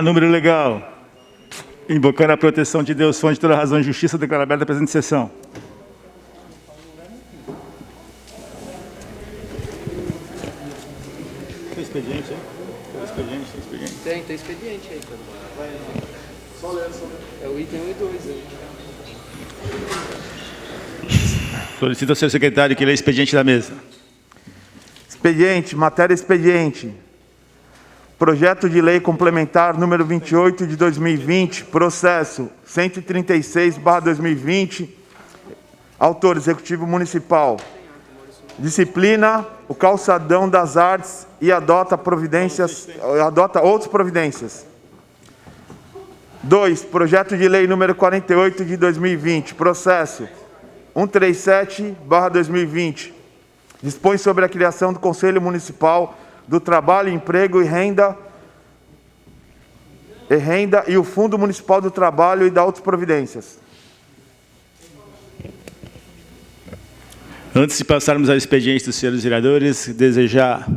Número legal. Invocando a proteção de Deus, fonte de toda razão e justiça, declaro aberta a presente sessão. Tem expediente, hein? Tem expediente. Tem expediente aí, cara. Só lendo. É o item 1 e 2 aí. Solicito ao senhor secretário que leia expediente da mesa. Expediente, matéria expediente. Projeto de lei complementar número 28 de 2020, processo 136/2020, autor Executivo Municipal. Disciplina o calçadão das artes e adota outras providências. 2. Projeto de lei número 48 de 2020, processo 137/2020. Dispõe sobre a criação do Conselho Municipal do Trabalho, Emprego e Renda e o Fundo Municipal do Trabalho e da outras providências. Antes de passarmos ao expediente dos senhores vereadores, desejar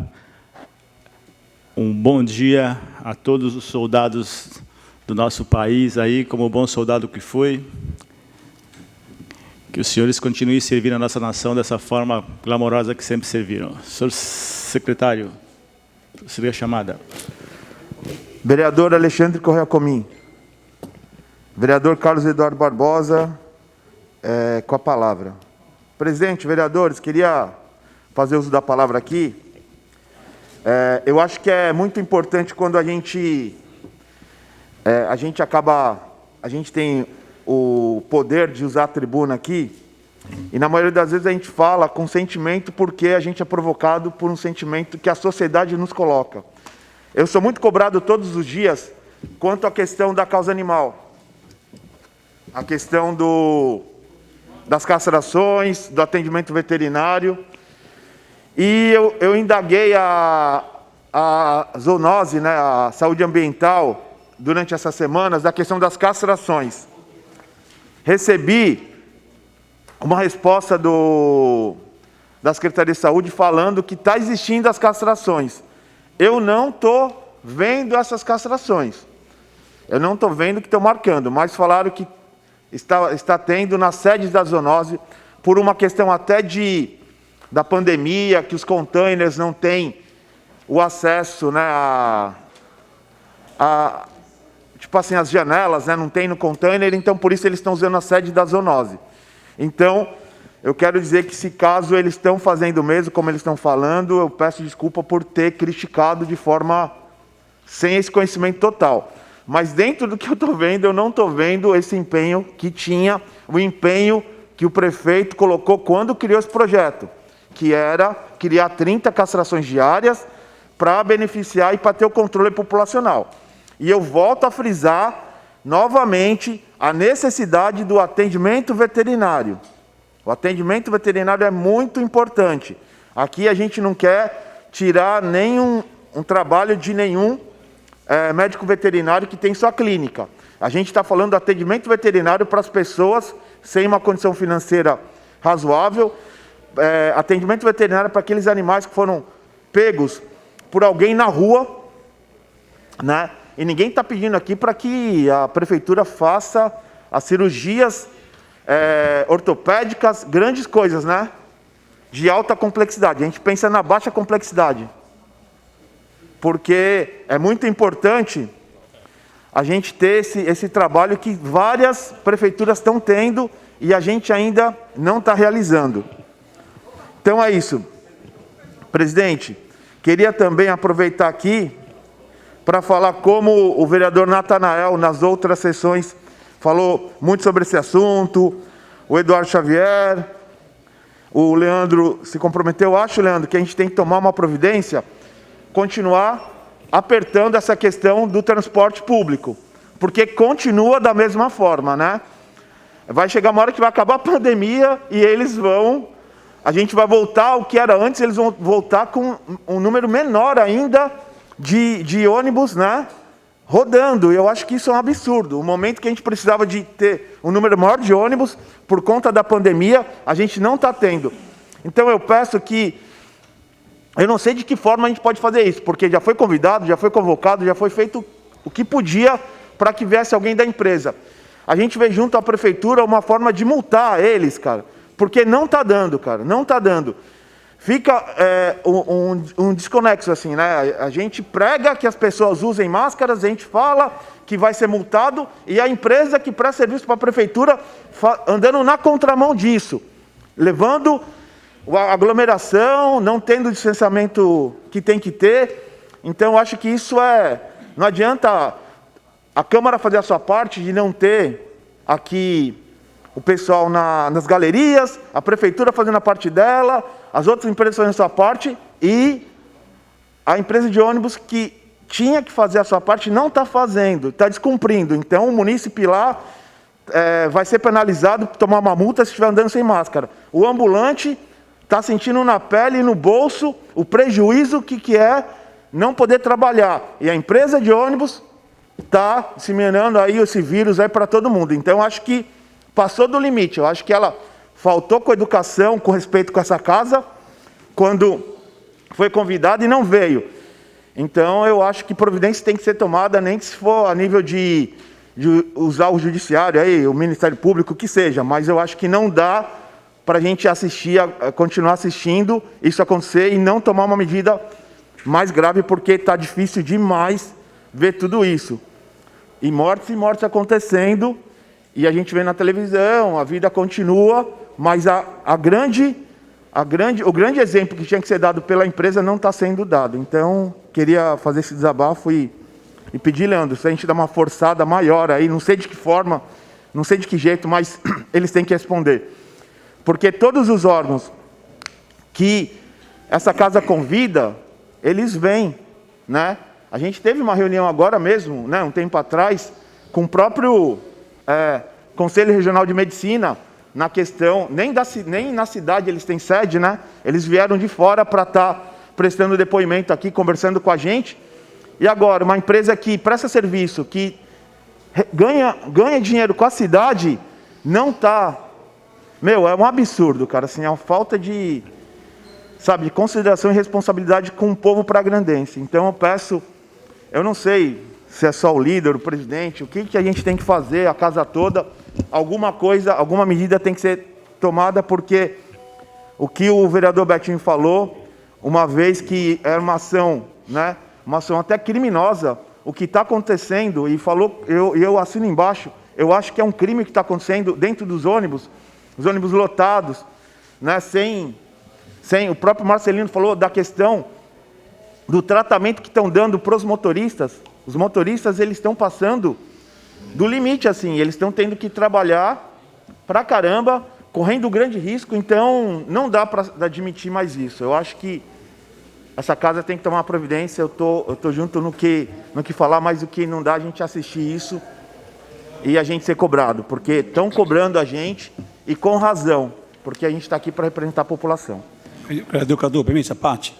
um bom dia a todos os soldados do nosso país, aí, como bom soldado que foi. Que os senhores continuem servindo a nossa nação dessa forma glamourosa que sempre serviram. Senhor secretário, seria a chamada. Vereador Alexandre Correia Comim. Vereador Carlos Eduardo Barbosa, com a palavra. Presidente, vereadores, queria fazer uso da palavra aqui. Eu acho que é muito importante quando a gente tem o poder de usar a tribuna aqui, e na maioria das vezes a gente fala com sentimento porque a gente é provocado por um sentimento que a sociedade nos coloca. Eu sou muito cobrado todos os dias quanto à questão da causa animal, a questão das castrações, do atendimento veterinário, e eu indaguei a zoonose, né, a saúde ambiental, durante essas semanas, da questão das castrações. Recebi uma resposta da Secretaria de Saúde falando que está existindo as castrações. Eu não estou vendo essas castrações. Eu não estou vendo que estão marcando, mas falaram que está tendo nas sedes da zoonose, por uma questão até da pandemia, que os containers não têm o acesso, né, tipo assim, as janelas, né, não tem no container, então por isso eles estão usando a sede da zoonose. Então, eu quero dizer que se caso eles estão fazendo mesmo, como eles estão falando, eu peço desculpa por ter criticado de forma sem esse conhecimento total. Mas dentro do que eu estou vendo, eu não estou vendo esse empenho que tinha, o empenho que o prefeito colocou quando criou esse projeto, que era criar 30 castrações diárias para beneficiar e para ter o controle populacional. E eu volto a frisar novamente a necessidade do atendimento veterinário. O atendimento veterinário é muito importante. Aqui a gente não quer tirar nenhum trabalho de nenhum médico veterinário que tem sua clínica. A gente está falando do atendimento veterinário para as pessoas sem uma condição financeira razoável, atendimento veterinário para aqueles animais que foram pegos por alguém na rua, né? E ninguém está pedindo aqui para que a prefeitura faça as cirurgias ortopédicas, grandes coisas, né? De alta complexidade. A gente pensa na baixa complexidade. Porque é muito importante a gente ter esse trabalho que várias prefeituras estão tendo e a gente ainda não está realizando. Então é isso. Presidente, queria também aproveitar aqui para falar como o vereador Natanael, nas outras sessões, falou muito sobre esse assunto, o Eduardo Xavier, o Leandro se comprometeu. Eu acho, Leandro, que a gente tem que tomar uma providência, continuar apertando essa questão do transporte público, porque continua da mesma forma, né? Vai chegar uma hora que vai acabar a pandemia e a gente vai voltar ao que era antes, eles vão voltar com um número menor ainda de ônibus, né, rodando. Eu acho que isso é um absurdo. O momento que a gente precisava de ter um número maior de ônibus, por conta da pandemia, a gente não está tendo. Então eu peço que, eu não sei de que forma a gente pode fazer isso, porque já foi convidado, já foi convocado, já foi feito o que podia para que viesse alguém da empresa. A gente vê junto à prefeitura uma forma de multar eles, cara, porque não está dando, cara, não está dando. Fica um desconexo assim, né? A gente prega que as pessoas usem máscaras, a gente fala que vai ser multado, e a empresa que presta serviço para a prefeitura andando na contramão disso, levando a aglomeração, não tendo o distanciamento que tem que ter. Então, eu acho que isso não adianta a Câmara fazer a sua parte de não ter aqui o pessoal nas galerias, a prefeitura fazendo a parte dela, as outras empresas fazendo a sua parte, e a empresa de ônibus que tinha que fazer a sua parte não está fazendo, está descumprindo. Então, o munícipe lá vai ser penalizado por tomar uma multa se estiver andando sem máscara. O ambulante está sentindo na pele e no bolso o prejuízo que é não poder trabalhar. E a empresa de ônibus está disseminando aí esse vírus aí para todo mundo. Então, acho que passou do limite. Eu acho que ela faltou com educação, com respeito com essa casa, quando foi convidada e não veio. Então, eu acho que providência tem que ser tomada, nem que se for a nível de usar o judiciário, aí, o Ministério Público, o que seja. Mas eu acho que não dá para a gente continuar assistindo isso acontecer e não tomar uma medida mais grave, porque está difícil demais ver tudo isso. E mortes acontecendo, e a gente vê na televisão, a vida continua, mas o grande exemplo que tinha que ser dado pela empresa não está sendo dado. Então, queria fazer esse desabafo e pedir, Leandro, se a gente dá uma forçada maior aí, não sei de que forma, não sei de que jeito, mas eles têm que responder. Porque todos os órgãos que essa casa convida, eles vêm, né? A gente teve uma reunião agora mesmo, né, um tempo atrás, com o próprio Conselho Regional de Medicina, na questão, nem na cidade eles têm sede, né? Eles vieram de fora para estar prestando depoimento aqui, conversando com a gente. E agora, uma empresa que presta serviço, que ganha dinheiro com a cidade, não está... Meu, é um absurdo, cara, assim, é uma falta de consideração e responsabilidade com o povo pragrandense. Então eu peço, eu não sei se é só o líder, o presidente, o que a gente tem que fazer, a casa toda, alguma medida tem que ser tomada, porque o que o vereador Betinho falou, uma vez que era uma ação, né, uma ação até criminosa, o que está acontecendo, e falou, eu assino embaixo, eu acho que é um crime que está acontecendo dentro dos ônibus, os ônibus lotados, né, o próprio Marcelino falou da questão do tratamento que estão dando para os motoristas. Os motoristas, eles estão passando do limite, assim, eles estão tendo que trabalhar pra caramba, correndo grande risco, então não dá para admitir mais isso. Eu acho que essa casa tem que tomar uma providência, eu tô junto no que falar, mas o que não dá a gente assistir isso e a gente ser cobrado, porque estão cobrando a gente, e com razão, porque a gente está aqui para representar a população. Educador, permite essa parte?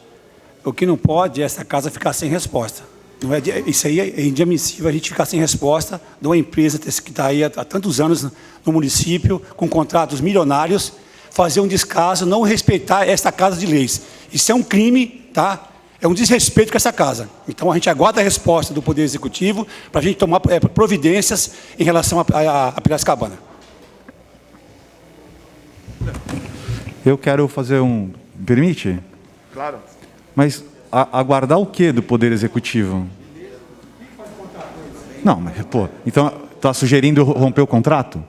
O que não pode é essa casa ficar sem resposta. Não é, isso aí é inadmissível, a gente ficar sem resposta de uma empresa que está aí há tantos anos no município, com contratos milionários, fazer um descaso, não respeitar esta casa de leis. Isso é um crime, tá? É um desrespeito com essa casa. Então, a gente aguarda a resposta do Poder Executivo para a gente tomar providências em relação a Piracicabana. Eu quero fazer Permite? Claro. Mas aguardar o quê do Poder Executivo? Não, mas, pô, então está sugerindo romper o contrato?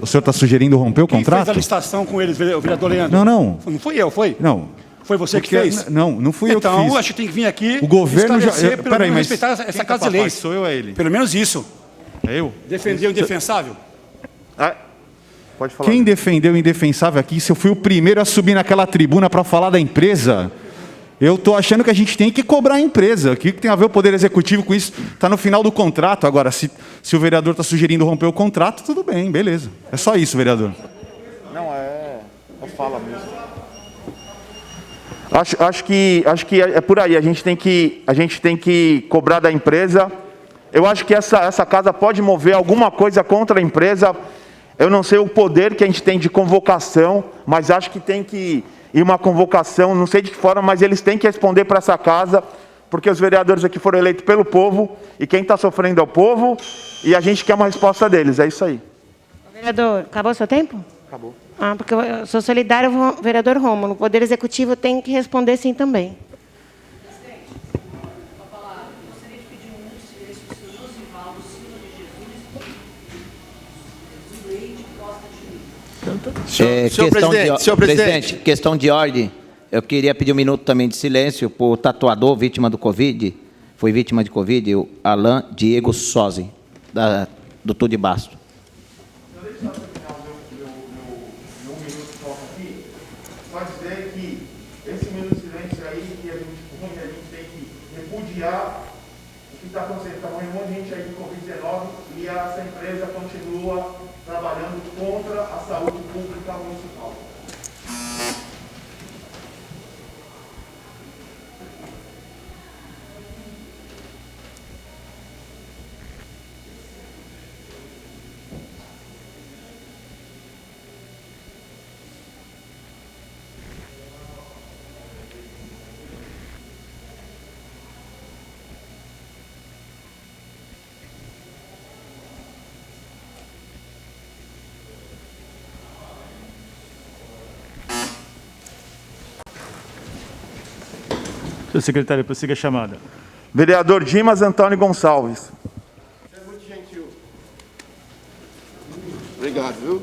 O senhor está sugerindo romper o contrato? Quem fez a licitação com eles, o vereador Leandro? Não. Não fui eu, foi? Não. Foi você que fez? Não fui eu que fiz. Então, acho que tem que vir aqui o governo pelo menos respeitar essa casa de leis. Sou eu ou é ele? Pelo menos isso. É eu? Defender o indefensável. Pode falar. Quem defendeu o indefensável aqui, se eu fui o primeiro a subir naquela tribuna para falar da empresa, eu estou achando que a gente tem que cobrar a empresa. O que tem a ver o Poder Executivo com isso? Está no final do contrato. Agora, se o vereador está sugerindo romper o contrato, tudo bem, beleza. É só isso, vereador. Não, fala mesmo. Acho que é por aí. A gente tem que cobrar da empresa. Eu acho que essa casa pode mover alguma coisa contra a empresa. Eu não sei o poder que a gente tem de convocação, mas acho que tem que ir uma convocação, não sei de que forma, mas eles têm que responder para essa casa, porque os vereadores aqui foram eleitos pelo povo, e quem está sofrendo é o povo, e a gente quer uma resposta deles, é isso aí. Vereador, acabou o seu tempo? Acabou. Ah, porque eu sou solidário, vereador Rômulo. O Poder Executivo tem que responder sim também. Senhor presidente, questão de ordem. Eu queria pedir 1 minuto também de silêncio para o tatuador vítima do Covid, foi vítima de Covid, o Alain Diego Sozzi, do Tudo de Basto. Deixa eu terminar meu minuto só aqui, só dizer que esse minuto de silêncio aí, que a gente tem que repudiar o que está acontecendo. Está morrendo um monte de gente aí com Covid-19 e essa empresa continua trabalhando contra a saúde pública municipal. Senhor secretário, prossiga a chamada. Vereador Dimas Antônio Gonçalves. É muito gentil. Obrigado, viu?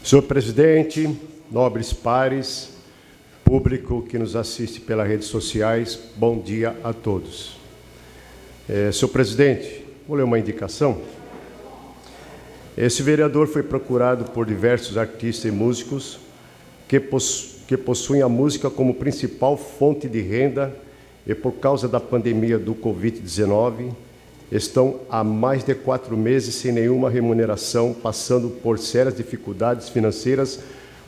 Senhor presidente, nobres pares, público que nos assiste pelas redes sociais, bom dia a todos. Senhor presidente, vou ler uma indicação. Esse vereador foi procurado por diversos artistas e músicos que possuem a música como principal fonte de renda e, por causa da pandemia do Covid-19, estão há mais de 4 meses sem nenhuma remuneração, passando por sérias dificuldades financeiras,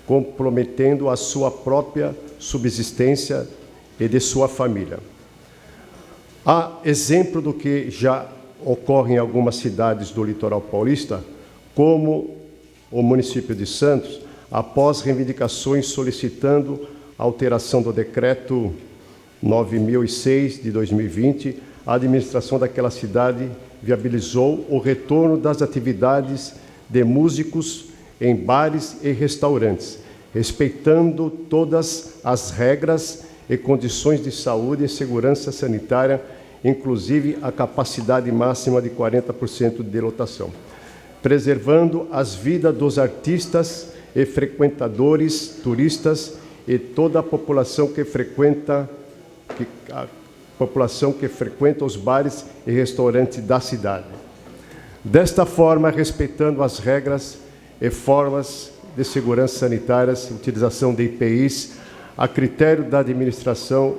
comprometendo a sua própria subsistência e de sua família. Há exemplo do que já ocorre em algumas cidades do litoral paulista, como o município de Santos, após reivindicações solicitando a alteração do decreto 9.006 de 2020, a administração daquela cidade viabilizou o retorno das atividades de músicos em bares e restaurantes, respeitando todas as regras e condições de saúde e segurança sanitária, inclusive a capacidade máxima de 40% de lotação, preservando as vidas dos artistas e frequentadores, turistas e toda a população que frequenta os bares e restaurantes da cidade. Desta forma, respeitando as regras e formas de segurança sanitárias, utilização de EPIs, a critério da administração,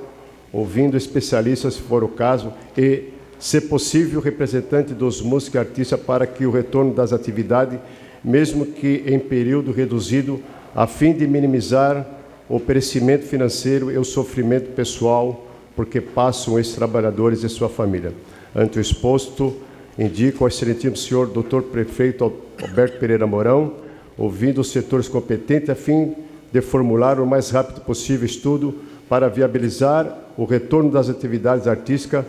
ouvindo especialistas, se for o caso, e, se possível, representante dos músicos e artistas para que o retorno das atividades, mesmo que em período reduzido, a fim de minimizar o perecimento financeiro e o sofrimento pessoal porque passam esses trabalhadores e sua família. Ante o exposto, indico ao excelentíssimo senhor Dr. Prefeito Alberto Pereira Mourão, ouvindo os setores competentes, a fim de formular o mais rápido possível estudo para viabilizar o retorno das atividades artísticas,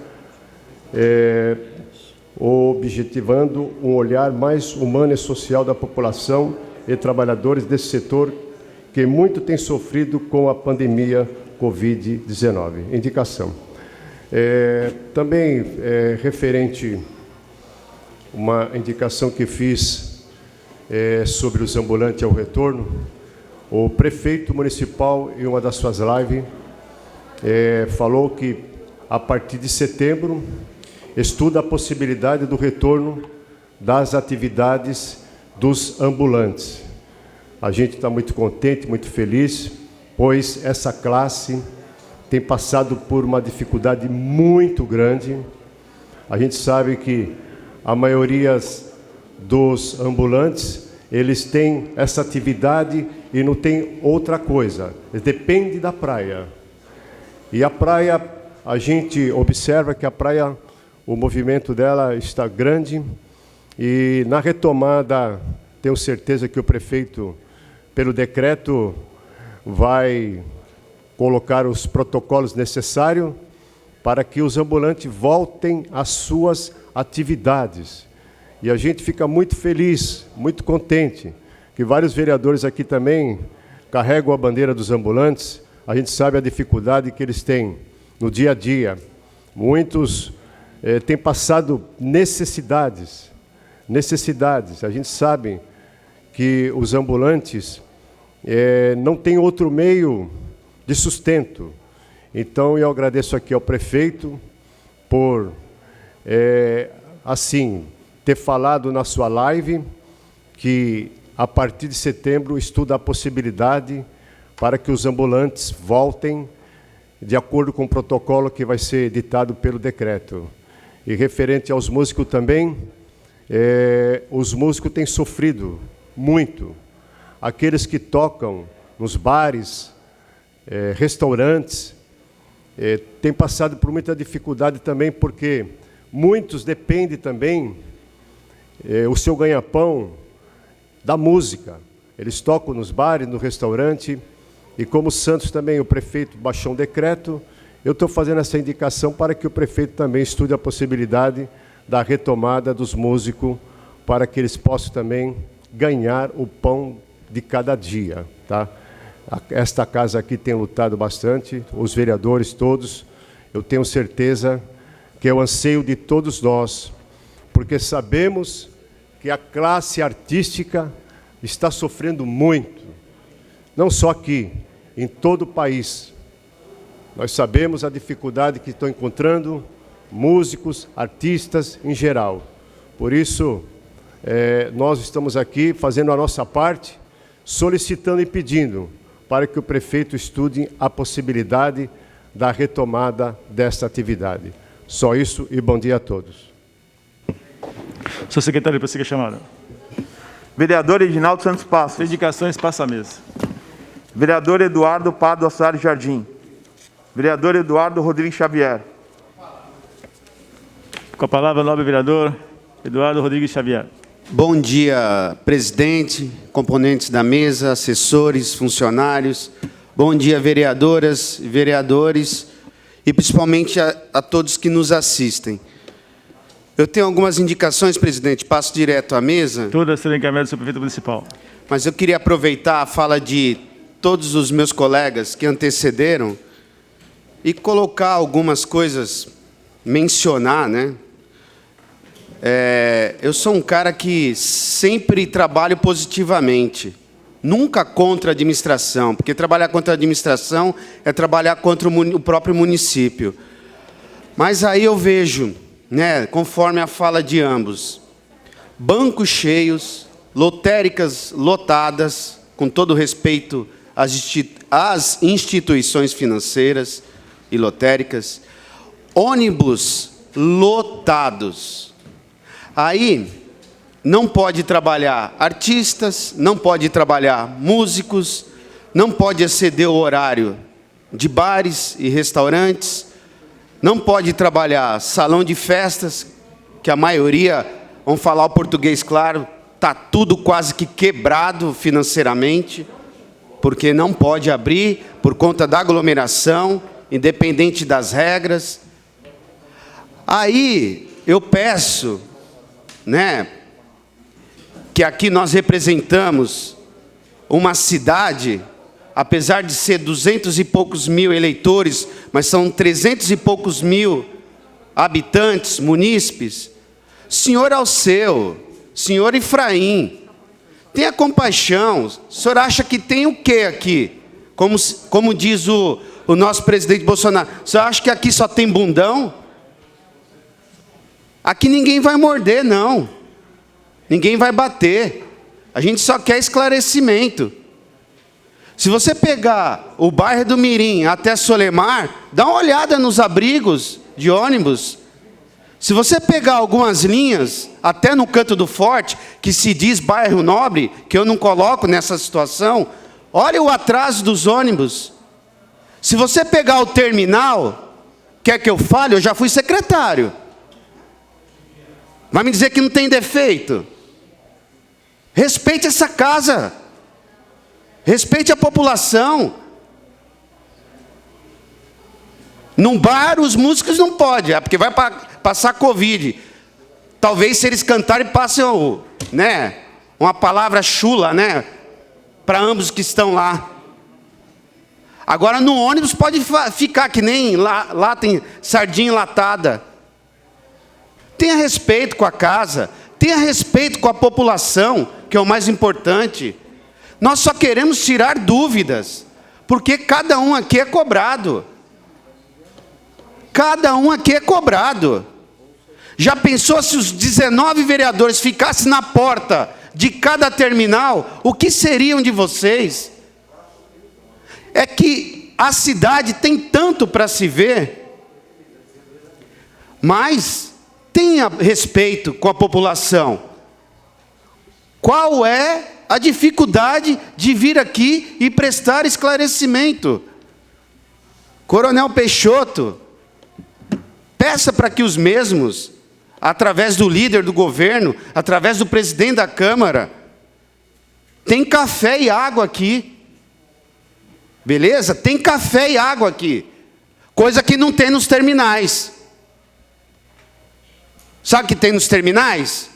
objetivando um olhar mais humano e social da população e trabalhadores desse setor que muito tem sofrido com a pandemia Covid-19. Indicação. Também referente uma indicação que fiz sobre os ambulantes ao retorno, o prefeito municipal, em uma das suas lives, falou que, a partir de setembro, estuda a possibilidade do retorno das atividades dos ambulantes. A gente está muito contente, muito feliz, pois essa classe tem passado por uma dificuldade muito grande. A gente sabe que a maioria dos ambulantes, eles têm essa atividade e não tem outra coisa. Depende da praia. E a praia, a gente observa que a praia, o movimento dela está grande. E na retomada, tenho certeza que o prefeito, pelo decreto, vai colocar os protocolos necessários para que os ambulantes voltem às suas atividades. E a gente fica muito feliz, muito contente, que vários vereadores aqui também carregam a bandeira dos ambulantes. A gente sabe a dificuldade que eles têm no dia a dia. Muitos têm passado necessidades. A gente sabe que os ambulantes não têm outro meio de sustento. Então, eu agradeço aqui ao prefeito por, assim, ter falado na sua live que, a partir de setembro, estuda a possibilidade para que os ambulantes voltem de acordo com o protocolo que vai ser editado pelo decreto. E referente aos músicos também, os músicos têm sofrido muito. Aqueles que tocam nos bares, restaurantes, têm passado por muita dificuldade também, porque muitos dependem também o seu ganha-pão da música. Eles tocam nos bares, no restaurante, e como Santos também, o prefeito baixou um decreto, eu estou fazendo essa indicação para que o prefeito também estude a possibilidade da retomada dos músicos, para que eles possam também ganhar o pão de cada dia, tá? Esta casa aqui tem lutado bastante, os vereadores todos, eu tenho certeza que é o anseio de todos nós, porque sabemos que a classe artística está sofrendo muito, não só aqui, em todo o país. Nós sabemos a dificuldade que estão encontrando músicos, artistas em geral. Por isso, nós estamos aqui fazendo a nossa parte, solicitando e pedindo para que o prefeito estude a possibilidade da retomada desta atividade. Só isso e bom dia a todos. Senhor secretário, prossiga a chamada. Vereador Edinaldo Santos Passos. Indicações, passa a mesa. Vereador Eduardo Pádua Soares Jardim. Vereador Eduardo Rodrigues Xavier. Com a palavra, nobre vereador Eduardo Rodrigues Xavier. Bom dia, presidente, componentes da mesa, assessores, funcionários. Bom dia, vereadoras e vereadores, e principalmente a todos que nos assistem. Eu tenho algumas indicações, presidente, passo direto à mesa. Todas serão encaminhadas ao prefeito municipal. Mas eu queria aproveitar a fala de todos os meus colegas que antecederam e colocar algumas coisas, mencionar, né? Eu sou um cara que sempre trabalho positivamente, nunca contra a administração, porque trabalhar contra a administração é trabalhar contra o próprio município. Mas aí eu vejo, né, conforme a fala de ambos, bancos cheios, lotéricas lotadas, com todo respeito às instituições financeiras e lotéricas, ônibus lotados. Aí não pode trabalhar artistas, não pode trabalhar músicos, não pode exceder o horário de bares e restaurantes, não pode trabalhar salão de festas, que a maioria, vamos falar o português claro, está tudo quase que quebrado financeiramente, porque não pode abrir por conta da aglomeração, independente das regras. Aí eu peço, né, que aqui nós representamos uma cidade, apesar de ser 200 e poucos mil eleitores, mas são 300 e poucos mil habitantes, munícipes. Senhor Alceu, senhor Efraim, tenha compaixão. O senhor acha que tem o quê aqui? Como diz o nosso presidente Bolsonaro, o senhor acha que aqui só tem bundão? Aqui ninguém vai morder, não. Ninguém vai bater. A gente só quer esclarecimento. Se você pegar o bairro do Mirim até Solemar, dá uma olhada nos abrigos de ônibus. Se você pegar algumas linhas, até no Canto do Forte, que se diz bairro nobre, que eu não coloco nessa situação, olha o atraso dos ônibus. Se você pegar o terminal, quer que eu fale? Eu já fui secretário. Vai me dizer que não tem defeito? Respeite essa casa. Respeite a população. Num bar, os músicos não podem, porque vai passar Covid. Talvez se eles cantarem, passem uma palavra chula, para ambos que estão lá. Agora, no ônibus pode ficar que nem lá tem sardinha enlatada. Tenha respeito com a casa, tenha respeito com a população, que é o mais importante. Nós só queremos tirar dúvidas, porque cada um aqui é cobrado. Cada um aqui é cobrado. Já pensou se os 19 vereadores ficassem na porta de cada terminal, o que seriam de vocês? É que a cidade tem tanto para se ver, mas tenha respeito com a população. Qual é a dificuldade de vir aqui e prestar esclarecimento? Coronel Peixoto, peça para que os mesmos, através do líder do governo, através do presidente da Câmara, tem café e água aqui. Beleza? Tem café e água aqui. Coisa que não tem nos terminais. Sabe o que tem nos terminais?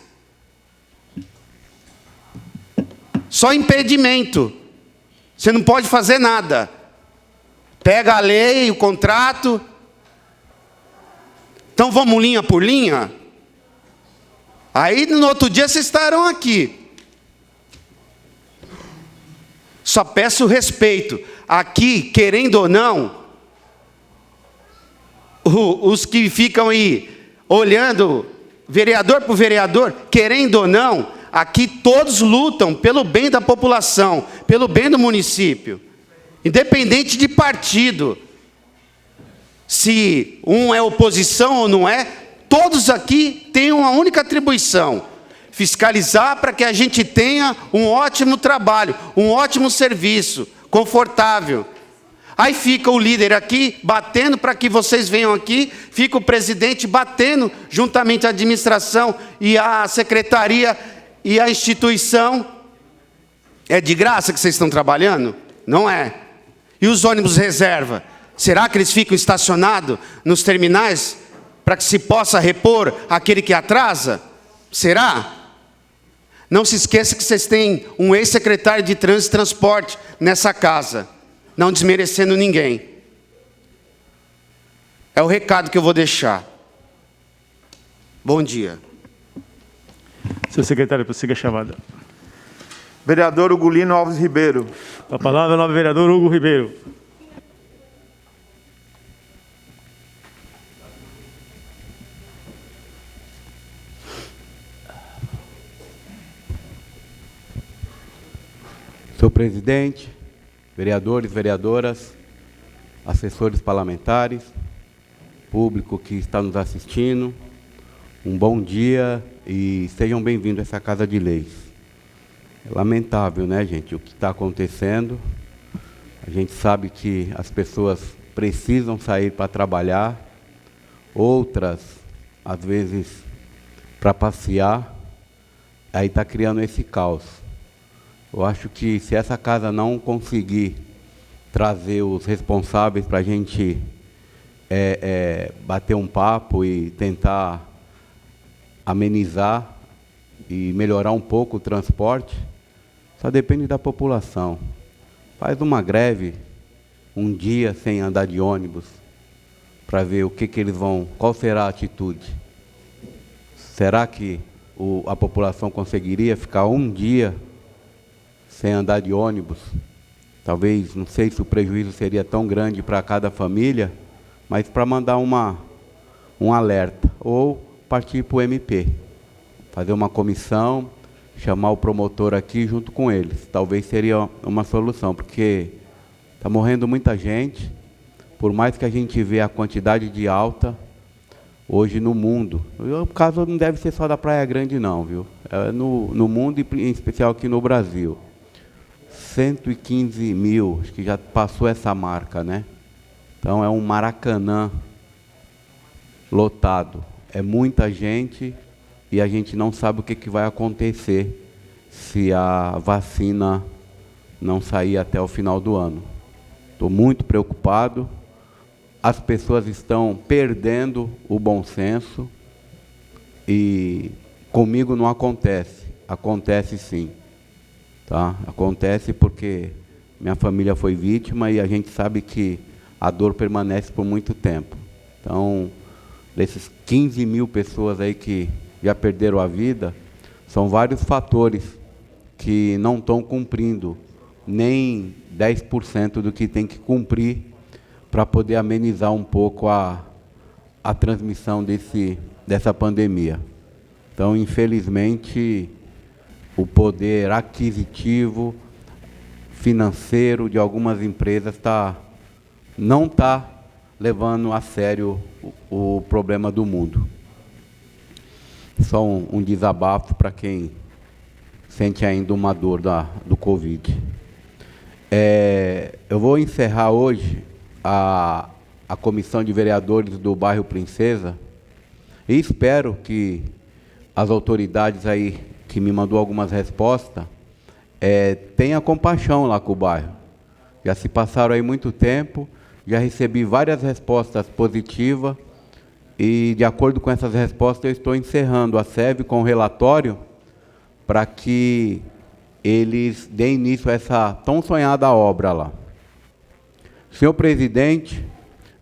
Só impedimento. Você não pode fazer nada. Pega a lei, o contrato. Então vamos linha por linha? Aí no outro dia vocês estarão aqui. Só peço respeito. Aqui, querendo ou não, os que ficam aí olhando vereador por vereador, querendo ou não, aqui todos lutam pelo bem da população, pelo bem do município, independente de partido. Se um é oposição ou não é, todos aqui têm uma única atribuição: fiscalizar para que a gente tenha um ótimo trabalho, um ótimo serviço, confortável. Aí fica o líder aqui, batendo para que vocês venham aqui, fica o presidente batendo, juntamente a administração e a secretaria e a instituição. É de graça que vocês estão trabalhando? Não é. E os ônibus reserva? Será que eles ficam estacionados nos terminais para que se possa repor aquele que atrasa? Será? Não se esqueça que vocês têm um ex-secretário de Trânsito e Transporte nessa casa, não desmerecendo ninguém. É o recado que eu vou deixar. Bom dia. Senhor secretário, prossiga a chamada. Vereador Ugolino Alves Ribeiro. Com a palavra, o novo vereador Hugo Ribeiro. Senhor presidente, vereadores, vereadoras, assessores parlamentares, público que está nos assistindo, um bom dia e sejam bem-vindos a essa Casa de Leis. É lamentável, né, gente, o que está acontecendo. A gente sabe que as pessoas precisam sair para trabalhar, outras, às vezes, para passear, aí está criando esse caos. Eu acho que se essa casa não conseguir trazer os responsáveis para a gente bater um papo e tentar amenizar e melhorar um pouco o transporte, só depende da população. Faz uma greve, um dia sem andar de ônibus, para ver o que eles vão, qual será a atitude. Será que a população conseguiria ficar um dia sem andar de ônibus? Talvez, não sei se o prejuízo seria tão grande para cada família, mas para mandar um alerta, ou partir para o MP, fazer uma comissão, chamar o promotor aqui junto com eles. Talvez seria uma solução, porque está morrendo muita gente, por mais que a gente vê a quantidade de alta, hoje no mundo. O caso não deve ser só da Praia Grande, não, viu? É no mundo e em especial aqui no Brasil. 115 mil, acho que já passou essa marca, né? Então é um Maracanã lotado. É muita gente e a gente não sabe o que vai acontecer se a vacina não sair até o final do ano. Estou muito preocupado. As pessoas estão perdendo o bom senso e comigo não acontece. Acontece sim. Tá? Acontece porque minha família foi vítima e a gente sabe que a dor permanece por muito tempo. Então, desses 15 mil pessoas aí que já perderam a vida, são vários fatores que não estão cumprindo nem 10% do que tem que cumprir para poder amenizar um pouco a transmissão dessa pandemia. Então, infelizmente, o poder aquisitivo, financeiro de algumas empresas não está levando a sério o problema do mundo. Só um desabafo para quem sente ainda uma dor do Covid. Eu vou encerrar hoje a comissão de vereadores do bairro Princesa e espero que as autoridades aí que me mandou algumas respostas tenha compaixão lá com o bairro. Já se passaram aí muito tempo, já recebi várias respostas positivas e, de acordo com essas respostas, eu estou encerrando a SEV com o relatório para que eles deem início a essa tão sonhada obra lá. Senhor presidente,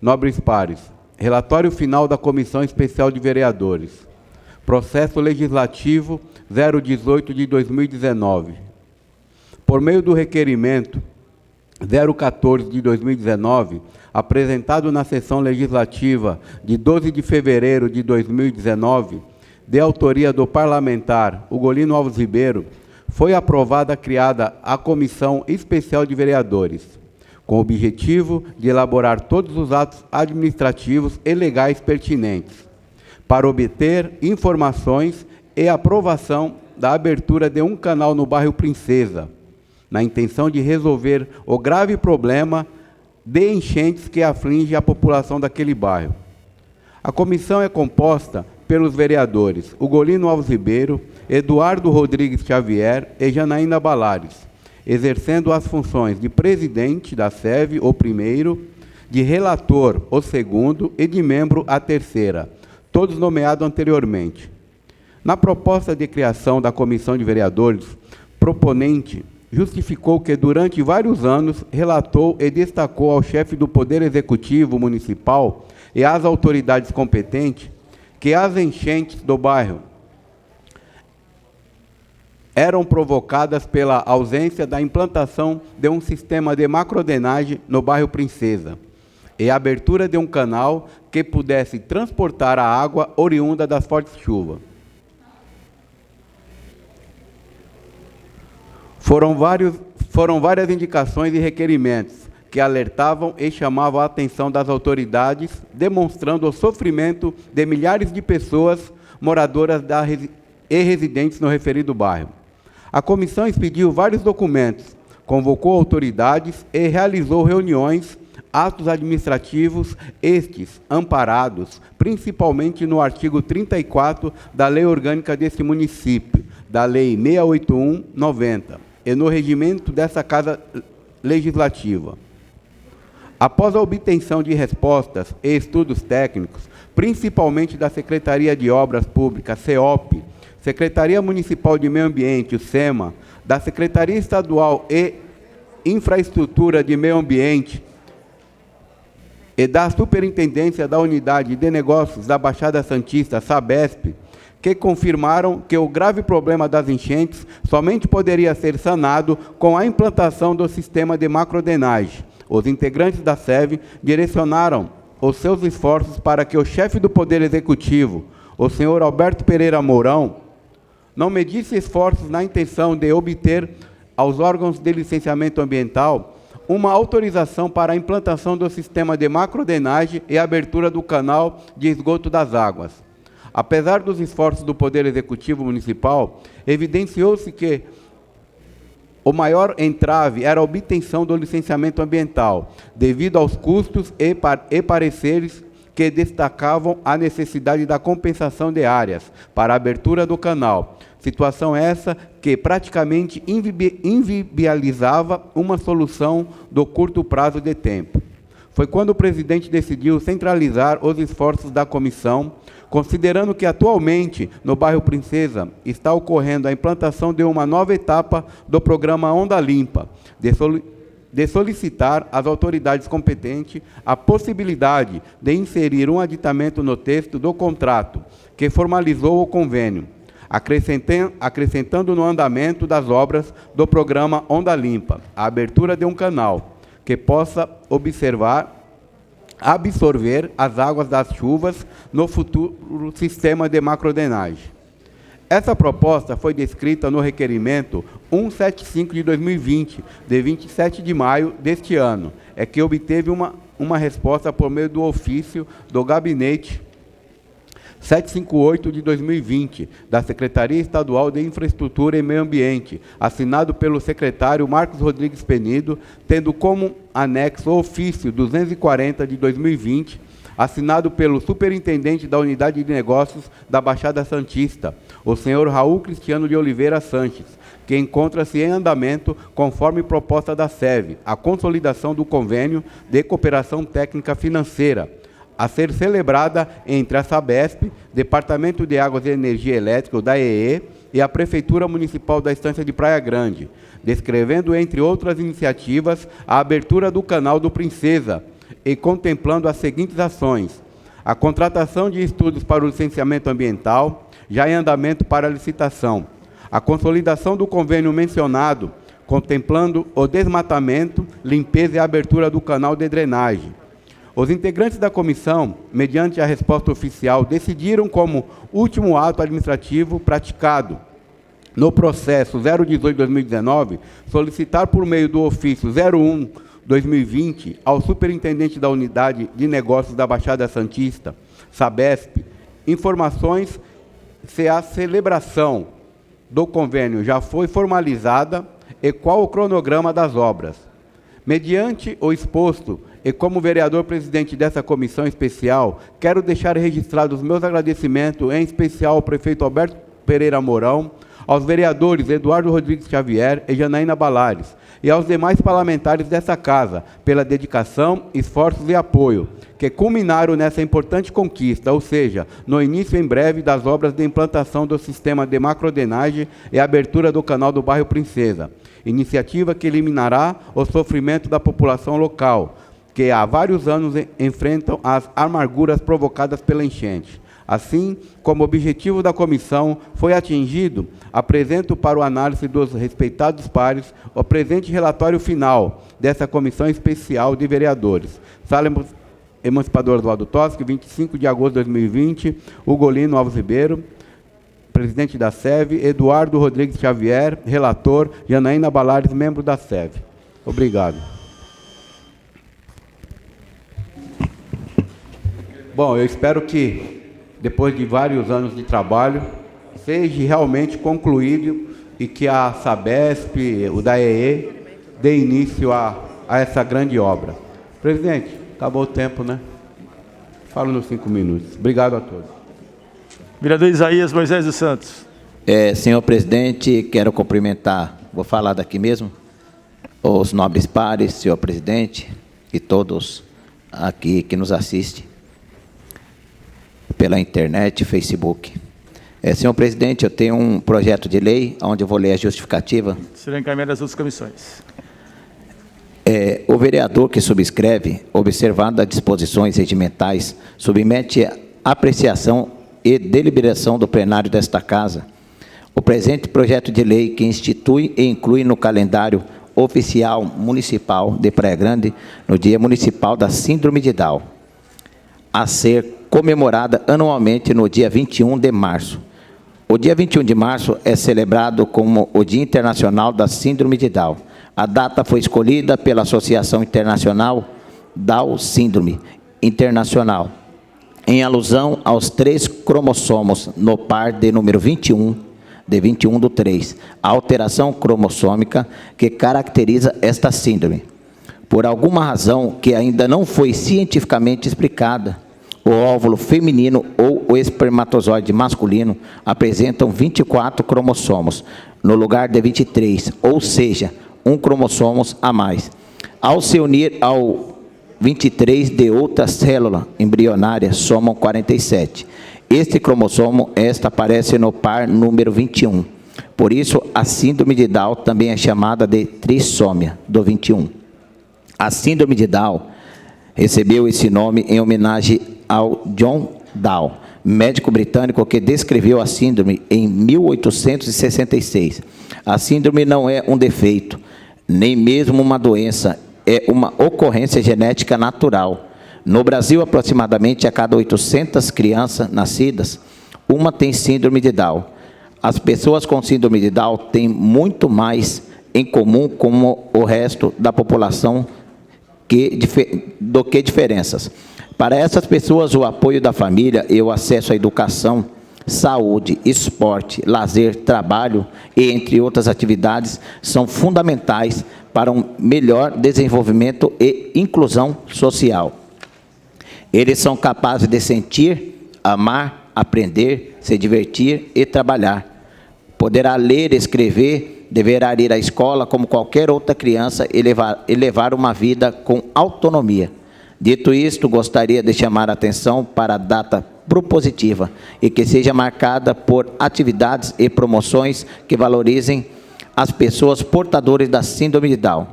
nobres pares, relatório final da Comissão Especial de Vereadores. Processo Legislativo 018 de 2019. Por meio do requerimento 014 de 2019, apresentado na sessão legislativa de 12 de fevereiro de 2019, de autoria do parlamentar Ugolino Alves Ribeiro, foi aprovada criada a Comissão Especial de Vereadores, com o objetivo de elaborar todos os atos administrativos e legais pertinentes, para obter informações e aprovação da abertura de um canal no bairro Princesa, na intenção de resolver o grave problema de enchentes que aflige a população daquele bairro. A comissão é composta pelos vereadores Ugolino Alves Ribeiro, Eduardo Rodrigues Xavier e Janaína Balares, exercendo as funções de presidente da SEV, o primeiro, de relator, o segundo, e de membro, a terceira, todos nomeados anteriormente. Na proposta de criação da comissão de vereadores, proponente justificou que, durante vários anos, relatou e destacou ao chefe do Poder Executivo Municipal e às autoridades competentes que as enchentes do bairro eram provocadas pela ausência da implantação de um sistema de macrodenagem no bairro Princesa e a abertura de um canal que pudesse transportar a água oriunda das fortes chuvas. Foram várias indicações e requerimentos que alertavam e chamavam a atenção das autoridades, demonstrando o sofrimento de milhares de pessoas moradoras e residentes no referido bairro. A comissão expediu vários documentos, convocou autoridades e realizou reuniões, atos administrativos, estes amparados, principalmente no artigo 34 da Lei Orgânica deste município, da Lei 681/90, e no regimento dessa Casa Legislativa. Após a obtenção de respostas e estudos técnicos, principalmente da Secretaria de Obras Públicas, CEOP, Secretaria Municipal de Meio Ambiente, o SEMA, da Secretaria Estadual e Infraestrutura de Meio Ambiente e da Superintendência da Unidade de Negócios da Baixada Santista, SABESP, que confirmaram que o grave problema das enchentes somente poderia ser sanado com a implantação do sistema de macrodenagem. Os integrantes da SEV direcionaram os seus esforços para que o chefe do Poder Executivo, o senhor Alberto Pereira Mourão, não medisse esforços na intenção de obter aos órgãos de licenciamento ambiental uma autorização para a implantação do sistema de macrodrenagem e abertura do canal de esgoto das águas. Apesar dos esforços do Poder Executivo Municipal, evidenciou-se que o maior entrave era a obtenção do licenciamento ambiental, devido aos custos e pareceres que destacavam a necessidade da compensação de áreas para a abertura do canal. Situação essa que praticamente inviabilizava uma solução do curto prazo de tempo. Foi quando o presidente decidiu centralizar os esforços da comissão, considerando que atualmente no bairro Princesa está ocorrendo a implantação de uma nova etapa do programa Onda Limpa, de solicitar às autoridades competentes a possibilidade de inserir um aditamento no texto do contrato que formalizou o convênio, acrescentando no andamento das obras do programa Onda Limpa a abertura de um canal que possa absorver as águas das chuvas no futuro sistema de macrodrenagem. Essa proposta foi descrita no requerimento 175 de 2020, de 27 de maio deste ano, que obteve uma resposta por meio do ofício do Gabinete 758 de 2020, da Secretaria Estadual de Infraestrutura e Meio Ambiente, assinado pelo secretário Marcos Rodrigues Penido, tendo como anexo o ofício 240 de 2020, assinado pelo superintendente da Unidade de Negócios da Baixada Santista, o senhor Raul Cristiano de Oliveira Sanches, que encontra-se em andamento conforme proposta da SEV, a consolidação do convênio de cooperação técnica financeira, a ser celebrada entre a Sabesp, Departamento de Águas e Energia Elétrica, da EE, e a Prefeitura Municipal da Estância de Praia Grande, descrevendo, entre outras iniciativas, a abertura do canal do Princesa e contemplando as seguintes ações: a contratação de estudos para o licenciamento ambiental, já em andamento para a licitação, a consolidação do convênio mencionado, contemplando o desmatamento, limpeza e abertura do canal de drenagem. Os integrantes da comissão, mediante a resposta oficial, decidiram como último ato administrativo praticado no processo 018/2019, solicitar por meio do ofício 01/2020 ao superintendente da Unidade de Negócios da Baixada Santista, Sabesp, informações se a celebração do convênio já foi formalizada e qual o cronograma das obras. Mediante o exposto, e como vereador presidente dessa comissão especial, quero deixar registrados os meus agradecimentos, em especial ao prefeito Alberto Pereira Mourão, aos vereadores Eduardo Rodrigues Xavier e Janaína Balares, e aos demais parlamentares dessa casa, pela dedicação, esforços e apoio, que culminaram nessa importante conquista, ou seja, no início em breve das obras de implantação do sistema de macrodrenagem e abertura do canal do bairro Princesa, iniciativa que eliminará o sofrimento da população local, que há vários anos enfrentam as amarguras provocadas pela enchente. Assim, como o objetivo da comissão foi atingido, apresento para o análise dos respeitados pares o presente relatório final dessa comissão especial de vereadores. Sala Emancipador Oswaldo Toschi, 25 de agosto de 2020, Ugolino Alves Ribeiro, presidente da SEV, Eduardo Rodrigues Xavier, relator, Janaína Balares, membro da SEV. Obrigado. Bom, eu espero que, depois de vários anos de trabalho, seja realmente concluído e que a Sabesp, o da EE, dê início a essa grande obra. Presidente, acabou o tempo, né? Falo nos 5 minutos. Obrigado a todos. Vereador Isaías Moisés dos Santos. Senhor presidente, quero cumprimentar, vou falar daqui mesmo, os nobres pares, senhor presidente, e todos aqui que nos assistem pela internet, Facebook. Senhor presidente, eu tenho um projeto de lei, onde eu vou ler a justificativa. Será encaminhado às outras comissões. O vereador que subscreve, observando as disposições regimentais, submete a apreciação e deliberação do plenário desta Casa o presente projeto de lei que institui e inclui no calendário oficial municipal de Praia Grande, no Dia Municipal da Síndrome de Down, a ser comemorada anualmente no dia 21 de março. O dia 21 de março é celebrado como o Dia Internacional da Síndrome de Down. A data foi escolhida pela Associação Internacional Down Síndrome Internacional, em alusão aos 3 cromossomos no par de número 21, de 21/3, a alteração cromossômica que caracteriza esta síndrome. Por alguma razão que ainda não foi cientificamente explicada, o óvulo feminino ou o espermatozoide masculino apresentam 24 cromossomos, no lugar de 23, ou seja, um cromossomo a mais. Ao se unir ao 23 de outra célula embrionária, somam 47. Este cromossomo, aparece no par número 21. Por isso, a síndrome de Down também é chamada de trissômia do 21. A síndrome de Down recebeu esse nome em homenagem ao John Down, médico britânico que descreveu a síndrome em 1866. A síndrome não é um defeito, nem mesmo uma doença, é uma ocorrência genética natural. No Brasil, aproximadamente a cada 800 crianças nascidas, uma tem síndrome de Down. As pessoas com síndrome de Down têm muito mais em comum com o resto da população do que diferenças. Para essas pessoas, o apoio da família e o acesso à educação, saúde, esporte, lazer, trabalho e entre outras atividades são fundamentais para um melhor desenvolvimento e inclusão social. Eles são capazes de sentir, amar, aprender, se divertir e trabalhar. Poderá ler, escrever, deverá ir à escola como qualquer outra criança e levar uma vida com autonomia. Dito isto, gostaria de chamar a atenção para a data propositiva e que seja marcada por atividades e promoções que valorizem as pessoas portadoras da síndrome de Down.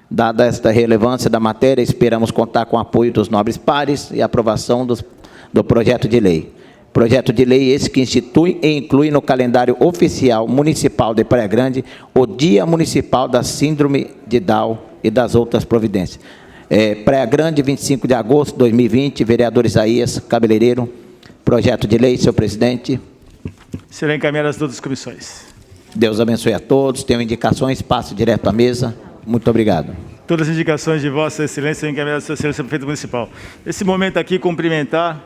Dada esta relevância da matéria, esperamos contar com o apoio dos nobres pares e aprovação do projeto de lei. Projeto de lei esse que institui e inclui no calendário oficial municipal de Praia Grande o Dia Municipal da Síndrome de Down e das outras providências. Praia Grande, 25 de agosto de 2020, vereador Isaías, cabeleireiro. Projeto de lei, senhor presidente. Será encaminhado às outras comissões. Deus abençoe a todos. Tenham indicações, passo direto à mesa. Muito obrigado. Todas as indicações de Vossa Excelência são encaminhadas à sua excelência prefeito municipal. Nesse momento aqui, cumprimentar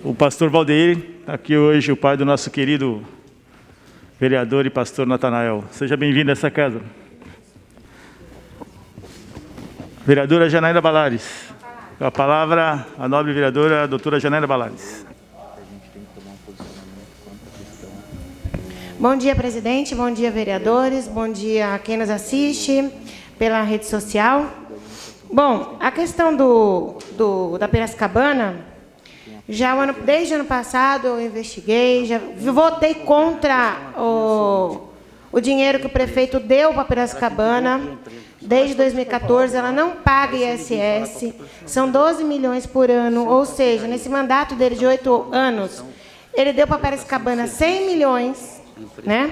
o pastor Valdeir, aqui hoje o pai do nosso querido vereador e pastor Natanael. Seja bem-vindo a essa casa. Vereadora Janaína Valares. Com a palavra, a nobre vereadora, a doutora Janaína Valares. Bom dia, presidente. Bom dia, vereadores. Bom dia a quem nos assiste pela rede social. Bom, a questão da Piracicabana, desde o ano passado eu investiguei, já votei contra o dinheiro que o prefeito deu para a Piracicabana. Desde 2014, ela não paga ISS, são 12 milhões por ano, ou seja, nesse mandato dele de 8 anos, ele deu para a Piracicabana 100 milhões, né?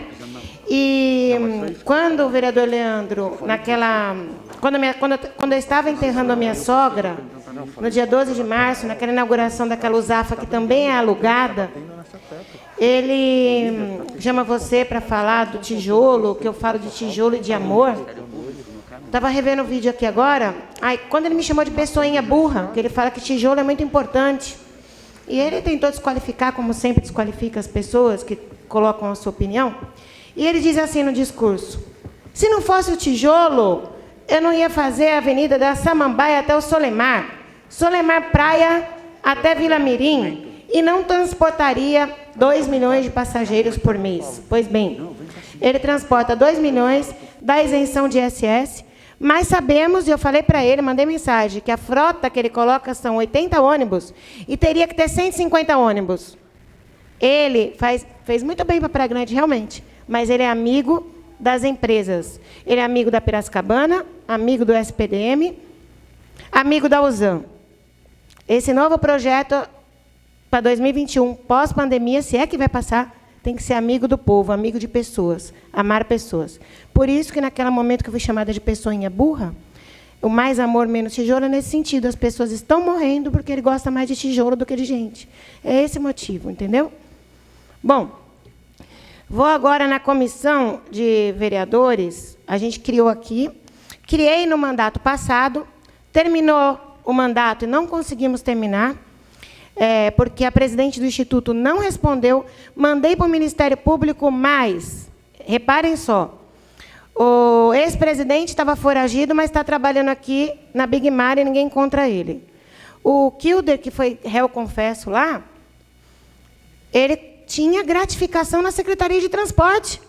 E quando o vereador Leandro, quando eu estava enterrando a minha sogra, no dia 12 de março, naquela inauguração daquela USAFA, que também é alugada, ele chama você para falar do tijolo, que eu falo de tijolo e de amor. Estava revendo o vídeo aqui agora, aí quando ele me chamou de pessoinha burra, que ele fala que tijolo é muito importante, e ele tentou desqualificar, como sempre desqualifica as pessoas que colocam a sua opinião, e ele diz assim no discurso: se não fosse o tijolo, eu não ia fazer a avenida da Samambaia até o Solemar, Solemar Praia até Vila Mirim, e não transportaria 2 milhões de passageiros por mês. Pois bem, ele transporta 2 milhões, dá isenção de ISS, mas sabemos, e eu falei para ele, mandei mensagem, que a frota que ele coloca são 80 ônibus e teria que ter 150 ônibus. Ele fez muito bem para Praia Grande, realmente, mas ele é amigo das empresas. Ele é amigo da Piracicabana, amigo do SPDM, amigo da USAM. Esse novo projeto para 2021, pós-pandemia, se é que vai passar, tem que ser amigo do povo, amigo de pessoas, amar pessoas. Por isso que, naquele momento que eu fui chamada de pessoinha burra, o mais amor, menos tijolo é nesse sentido. As pessoas estão morrendo porque ele gosta mais de tijolo do que de gente. É esse o motivo, entendeu? Bom, vou agora na comissão de vereadores a gente criou aqui. Criei no mandato passado, terminou o mandato e não conseguimos terminar, porque a presidente do Instituto não respondeu. Mandei para o Ministério Público, mas, reparem só, o ex-presidente estava foragido, mas está trabalhando aqui na Big Mar e ninguém encontra ele. O Kilder, que foi réu confesso lá, ele tinha gratificação na Secretaria de Transporte.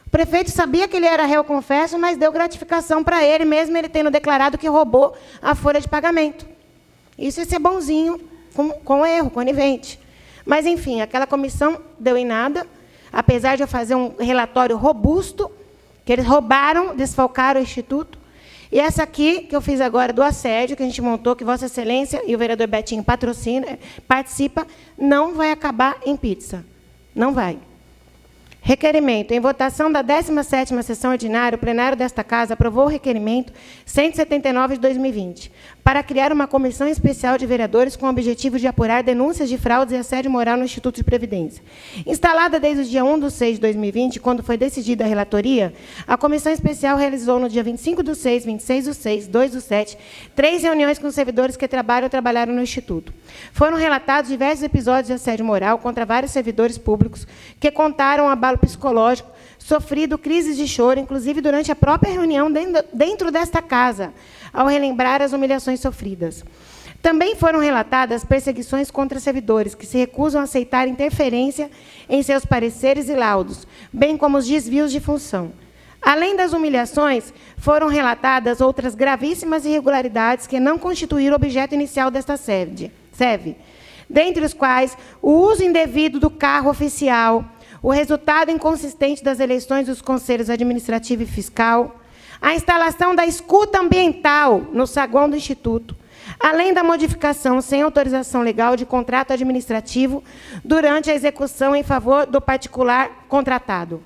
O prefeito sabia que ele era réu confesso, mas deu gratificação para ele, mesmo ele tendo declarado que roubou a folha de pagamento. Isso é ser bonzinho, com erro, conivente. Mas, enfim, aquela comissão deu em nada, apesar de eu fazer um relatório robusto, que eles roubaram, desfalcaram o Instituto. E essa aqui, que eu fiz agora, do assédio, que a gente montou, que Vossa Excelência e o vereador Betinho participa, não vai acabar em pizza. Não vai. Requerimento. Em votação da 17ª sessão ordinária, o plenário desta Casa aprovou o requerimento 179 de 2020, para criar uma comissão especial de vereadores com o objetivo de apurar denúncias de fraudes e assédio moral no Instituto de Previdência. Instalada desde o dia 1/6 de 2020, quando foi decidida a relatoria, a comissão especial realizou no dia 25/6, 26/6, 2/7, 3 reuniões com os servidores que trabalharam no Instituto. Foram relatados diversos episódios de assédio moral contra vários servidores públicos que contaram abalo psicológico, sofrido crises de choro, inclusive durante a própria reunião dentro desta casa, ao relembrar as humilhações sofridas. Também foram relatadas perseguições contra servidores que se recusam a aceitar interferência em seus pareceres e laudos, bem como os desvios de função. Além das humilhações, foram relatadas outras gravíssimas irregularidades que não constituíram objeto inicial desta SEV, dentre os quais o uso indevido do carro oficial, o resultado inconsistente das eleições dos conselhos administrativo e fiscal, a instalação da escuta ambiental no saguão do Instituto, além da modificação sem autorização legal de contrato administrativo durante a execução em favor do particular contratado.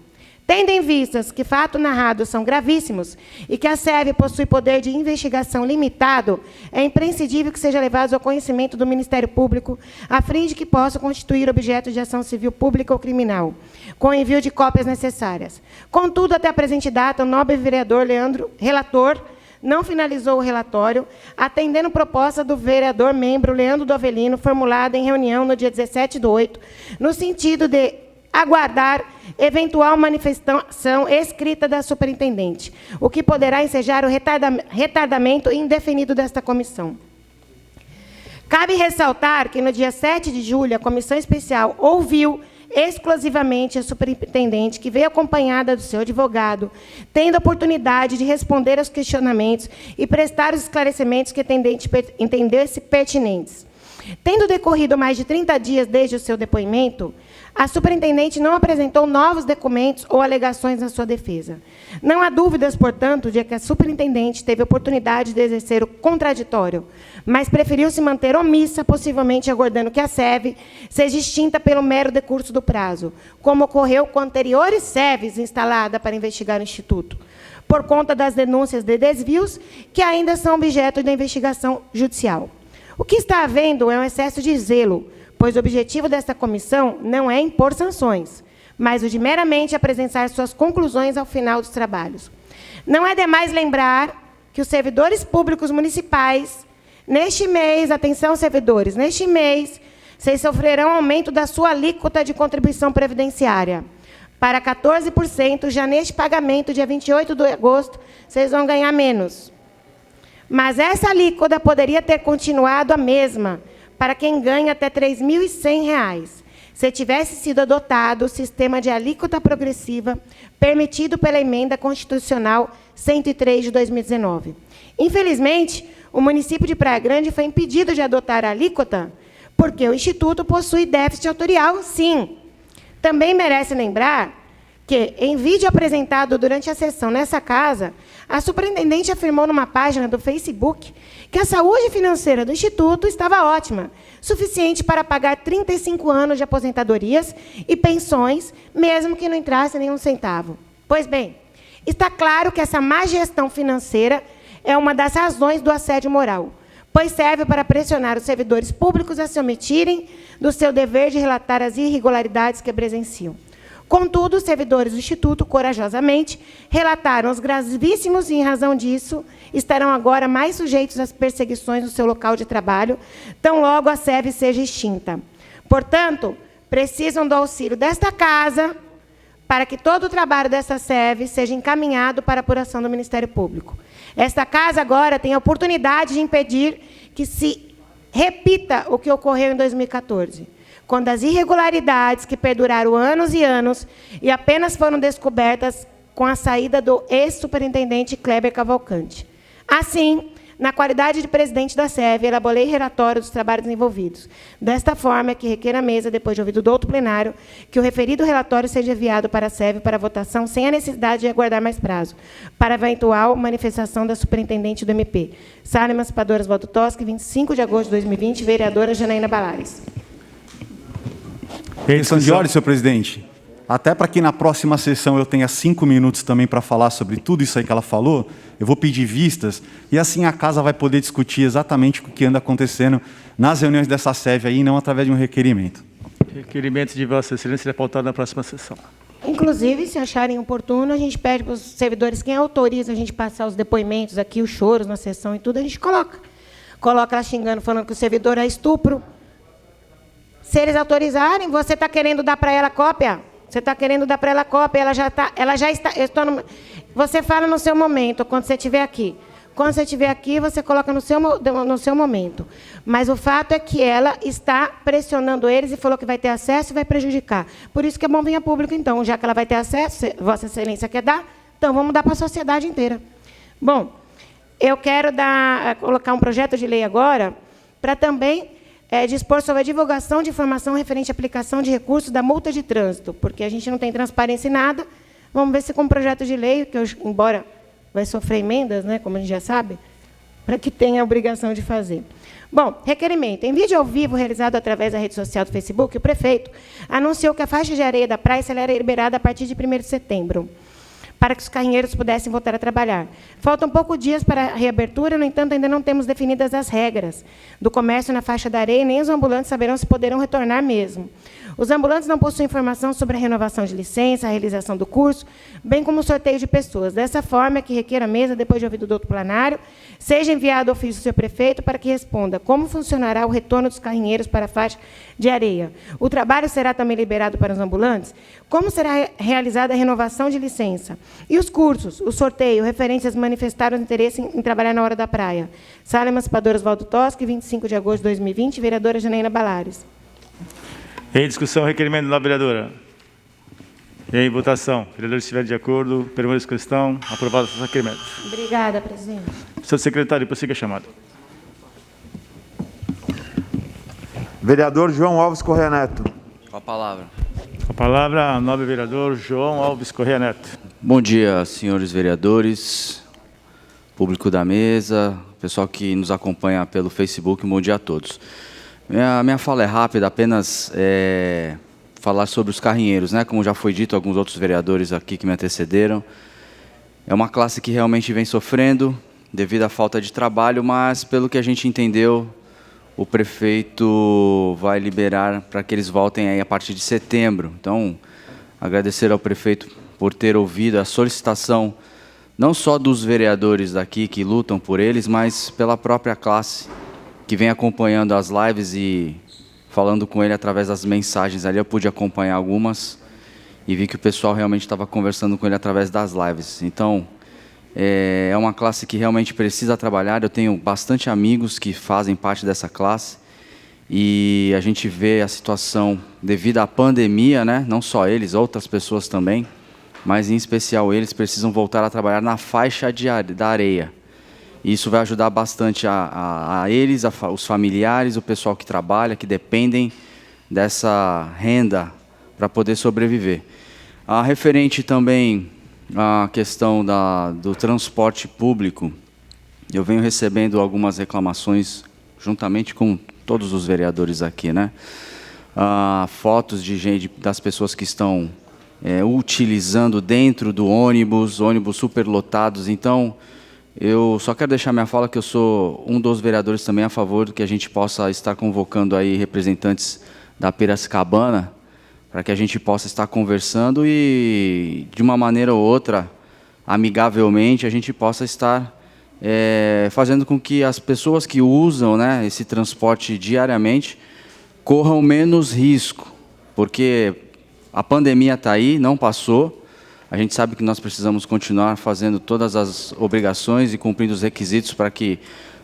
Tendo em vistas que fatos narrados são gravíssimos e que a SEV possui poder de investigação limitado, é imprescindível que seja levado ao conhecimento do Ministério Público, a fim de que possa constituir objeto de ação civil pública ou criminal, com envio de cópias necessárias. Contudo, até a presente data, o nobre vereador Leandro, relator, não finalizou o relatório, atendendo proposta do vereador membro Leandro do Avelino, formulada em reunião no dia 17/8, no sentido de aguardar eventual manifestação escrita da superintendente, o que poderá ensejar o retardamento indefinido desta comissão. Cabe ressaltar que, no dia 7 de julho, a comissão especial ouviu exclusivamente a superintendente, que veio acompanhada do seu advogado, tendo a oportunidade de responder aos questionamentos e prestar os esclarecimentos que a intendente entendesse pertinentes. Tendo decorrido mais de 30 dias desde o seu depoimento, a superintendente não apresentou novos documentos ou alegações na sua defesa. Não há dúvidas, portanto, de que a superintendente teve a oportunidade de exercer o contraditório, mas preferiu se manter omissa, possivelmente aguardando que a SEV seja extinta pelo mero decurso do prazo, como ocorreu com anteriores SEVs instaladas para investigar o Instituto, por conta das denúncias de desvios que ainda são objeto da investigação judicial. O que está havendo é um excesso de zelo, pois o objetivo desta comissão não é impor sanções, mas o de meramente apresentar suas conclusões ao final dos trabalhos. Não é demais lembrar que os servidores públicos municipais, neste mês, atenção servidores, neste mês, vocês sofrerão aumento da sua alíquota de contribuição previdenciária para 14%, já neste pagamento, dia 28 de agosto, vocês vão ganhar menos. Mas essa alíquota poderia ter continuado a mesma, para quem ganha até R$ 3.100, se tivesse sido adotado o sistema de alíquota progressiva permitido pela Emenda Constitucional 103 de 2019. Infelizmente, o município de Praia Grande foi impedido de adotar a alíquota porque o Instituto possui déficit autorial, sim. Também merece lembrar que, em vídeo apresentado durante a sessão nessa casa, a superintendente afirmou numa página do Facebook que a saúde financeira do Instituto estava ótima, suficiente para pagar 35 anos de aposentadorias e pensões, mesmo que não entrasse nenhum centavo. Pois bem, está claro que essa má gestão financeira é uma das razões do assédio moral, pois serve para pressionar os servidores públicos a se omitirem do seu dever de relatar as irregularidades que presenciam. Contudo, os servidores do Instituto, corajosamente, relataram os gravíssimos e, em razão disso, estarão agora mais sujeitos às perseguições no seu local de trabalho, tão logo a SEV seja extinta. Portanto, precisam do auxílio desta casa para que todo o trabalho dessa SEV seja encaminhado para a apuração do Ministério Público. Esta casa agora tem a oportunidade de impedir que se repita o que ocorreu em 2014, quando as irregularidades que perduraram anos e anos e apenas foram descobertas com a saída do ex-superintendente Kleber Cavalcante. Assim, na qualidade de presidente da SEV, elaborei relatório dos trabalhos envolvidos. Desta forma, que requer à mesa, depois de ouvido o douto plenário, que o referido relatório seja enviado para a SEV para votação sem a necessidade de aguardar mais prazo, para eventual manifestação da superintendente do MP. Sala Emancipadora Oswaldo Toschi, 25 de agosto de 2020, vereadora Janaína Balares. Questão de ordem, senhor presidente. Até para que na próxima sessão eu tenha 5 minutos também para falar sobre tudo isso aí que ela falou, eu vou pedir vistas, e assim a casa vai poder discutir exatamente o que anda acontecendo nas reuniões dessa SEV aí, não através de um requerimento. Requerimento de Vossa Excelência é pautado na próxima sessão. Inclusive, se acharem oportuno, a gente pede para os servidores, quem autoriza a gente passar os depoimentos aqui, os choros na sessão e tudo, a gente coloca. Coloca lá xingando, falando que o servidor é estupro. Se eles autorizarem, você está querendo dar para ela cópia? Você está querendo dar para ela cópia, ela já está... Você fala no seu momento, quando você estiver aqui. Quando você estiver aqui, você coloca no seu momento. Mas o fato é que ela está pressionando eles e falou que vai ter acesso e vai prejudicar. Por isso que é bom vir a público, então. Já que ela vai ter acesso, Vossa Excelência quer dar, então vamos dar para a sociedade inteira. Bom, eu quero colocar um projeto de lei agora para também... dispor sobre a divulgação de informação referente à aplicação de recursos da multa de trânsito, porque a gente não tem transparência em nada. Vamos ver se com o projeto de lei, que embora vai sofrer emendas, né, como a gente já sabe, para que tenha a obrigação de fazer. Bom, requerimento. Em vídeo ao vivo realizado através da rede social do Facebook, o prefeito anunciou que a faixa de areia da praia será liberada a partir de 1º de setembro, para que os carrinheiros pudessem voltar a trabalhar. Faltam poucos dias para a reabertura, no entanto, ainda não temos definidas as regras do comércio na faixa da areia, nem os ambulantes saberão se poderão retornar mesmo. Os ambulantes não possuem informação sobre a renovação de licença, a realização do curso, bem como o sorteio de pessoas. Dessa forma, é que requer a mesa, depois de ouvido o doutor plenário, seja enviado ofício ao seu prefeito para que responda como funcionará o retorno dos carrinheiros para a faixa de areia. O trabalho será também liberado para os ambulantes? Como será realizada a renovação de licença? E os cursos, o sorteio, referências manifestaram interesse em trabalhar na hora da praia. Sala Emancipadora Oswaldo Toschi, 25 de agosto de 2020, vereadora Janaína Balares. Em discussão, requerimento da vereadora. Em votação. Vereadores, se estiver de acordo, permaneça a questão. Aprovado o requerimento. Obrigada, presidente. Senhor secretário, prossiga a chamada. Vereador João Alves Correia Neto. Com a palavra. Com a palavra, a nobre vereador João Alves Correia Neto. Bom dia, senhores vereadores, público da mesa, pessoal que nos acompanha pelo Facebook, bom dia a todos. Minha fala é rápida, apenas falar sobre os carrinheiros, né? Como já foi dito, alguns outros vereadores aqui que me antecederam. É uma classe que realmente vem sofrendo devido à falta de trabalho, mas pelo que a gente entendeu, o prefeito vai liberar para que eles voltem aí a partir de setembro. Então, agradecer ao prefeito por ter ouvido a solicitação não só dos vereadores daqui que lutam por eles, mas pela própria classe que vem acompanhando as lives e falando com ele através das mensagens ali. Eu pude acompanhar algumas e vi que o pessoal realmente estava conversando com ele através das lives. Então, é uma classe que realmente precisa trabalhar. Eu tenho bastante amigos que fazem parte dessa classe e a gente vê a situação devido à pandemia, né? Não só eles, outras pessoas também, mas em especial eles precisam voltar a trabalhar na faixa da areia. E isso vai ajudar bastante a eles, os familiares, o pessoal que trabalha, que dependem dessa renda para poder sobreviver. Referente também à questão do transporte público, eu venho recebendo algumas reclamações, juntamente com todos os vereadores aqui, né? Fotos das pessoas que estão utilizando dentro do ônibus superlotados. Então, eu só quero deixar minha fala que eu sou um dos vereadores também a favor do que a gente possa estar convocando aí representantes da Piracicabana para que a gente possa estar conversando e, de uma maneira ou outra, amigavelmente, a gente possa estar fazendo com que as pessoas que usam, né, esse transporte diariamente corram menos risco, porque a pandemia está aí, não passou. A gente sabe que nós precisamos continuar fazendo todas as obrigações e cumprindo os requisitos para que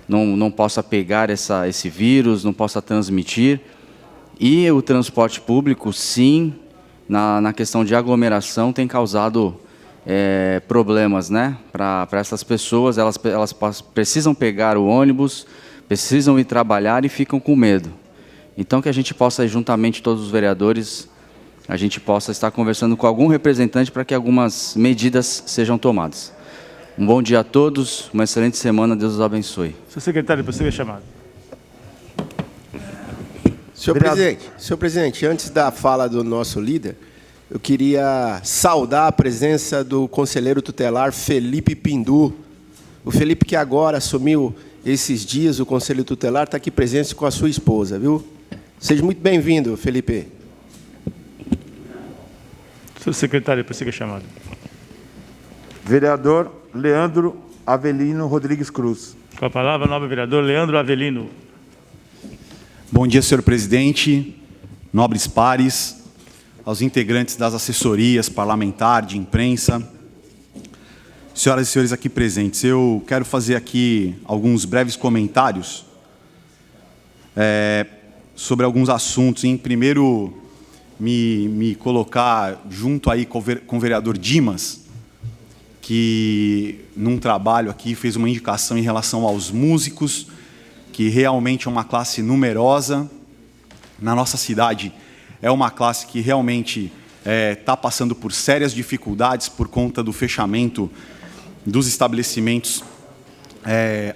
não possa pegar esse vírus, não possa transmitir. E o transporte público, sim, na questão de aglomeração, tem causado problemas, né, para essas pessoas. Elas precisam pegar o ônibus, precisam ir trabalhar e ficam com medo. Então, que a gente possa, juntamente todos os vereadores, a gente possa estar conversando com algum representante para que algumas medidas sejam tomadas. Um bom dia a todos, uma excelente semana, Deus os abençoe. Senhor secretário, você é chamado. Senhor presidente, antes da fala do nosso líder, eu queria saudar a presença do conselheiro tutelar Felipe Pindu. O Felipe, que agora assumiu esses dias o conselho tutelar, está aqui presente com a sua esposa, viu? Seja muito bem-vindo, Felipe. Senhor secretário, prossiga a chamada. Vereador Leandro Avelino Rodrigues Cruz. Com a palavra, nobre vereador Leandro Avelino. Bom dia, senhor presidente, nobres pares, aos integrantes das assessorias parlamentar, de imprensa, senhoras e senhores aqui presentes. Eu quero fazer aqui alguns breves comentários sobre alguns assuntos. Em primeiro, me colocar junto aí com o vereador Dimas, que num trabalho aqui fez uma indicação em relação aos músicos, que realmente é uma classe numerosa na nossa cidade. É uma classe que realmente está passando por sérias dificuldades por conta do fechamento dos estabelecimentos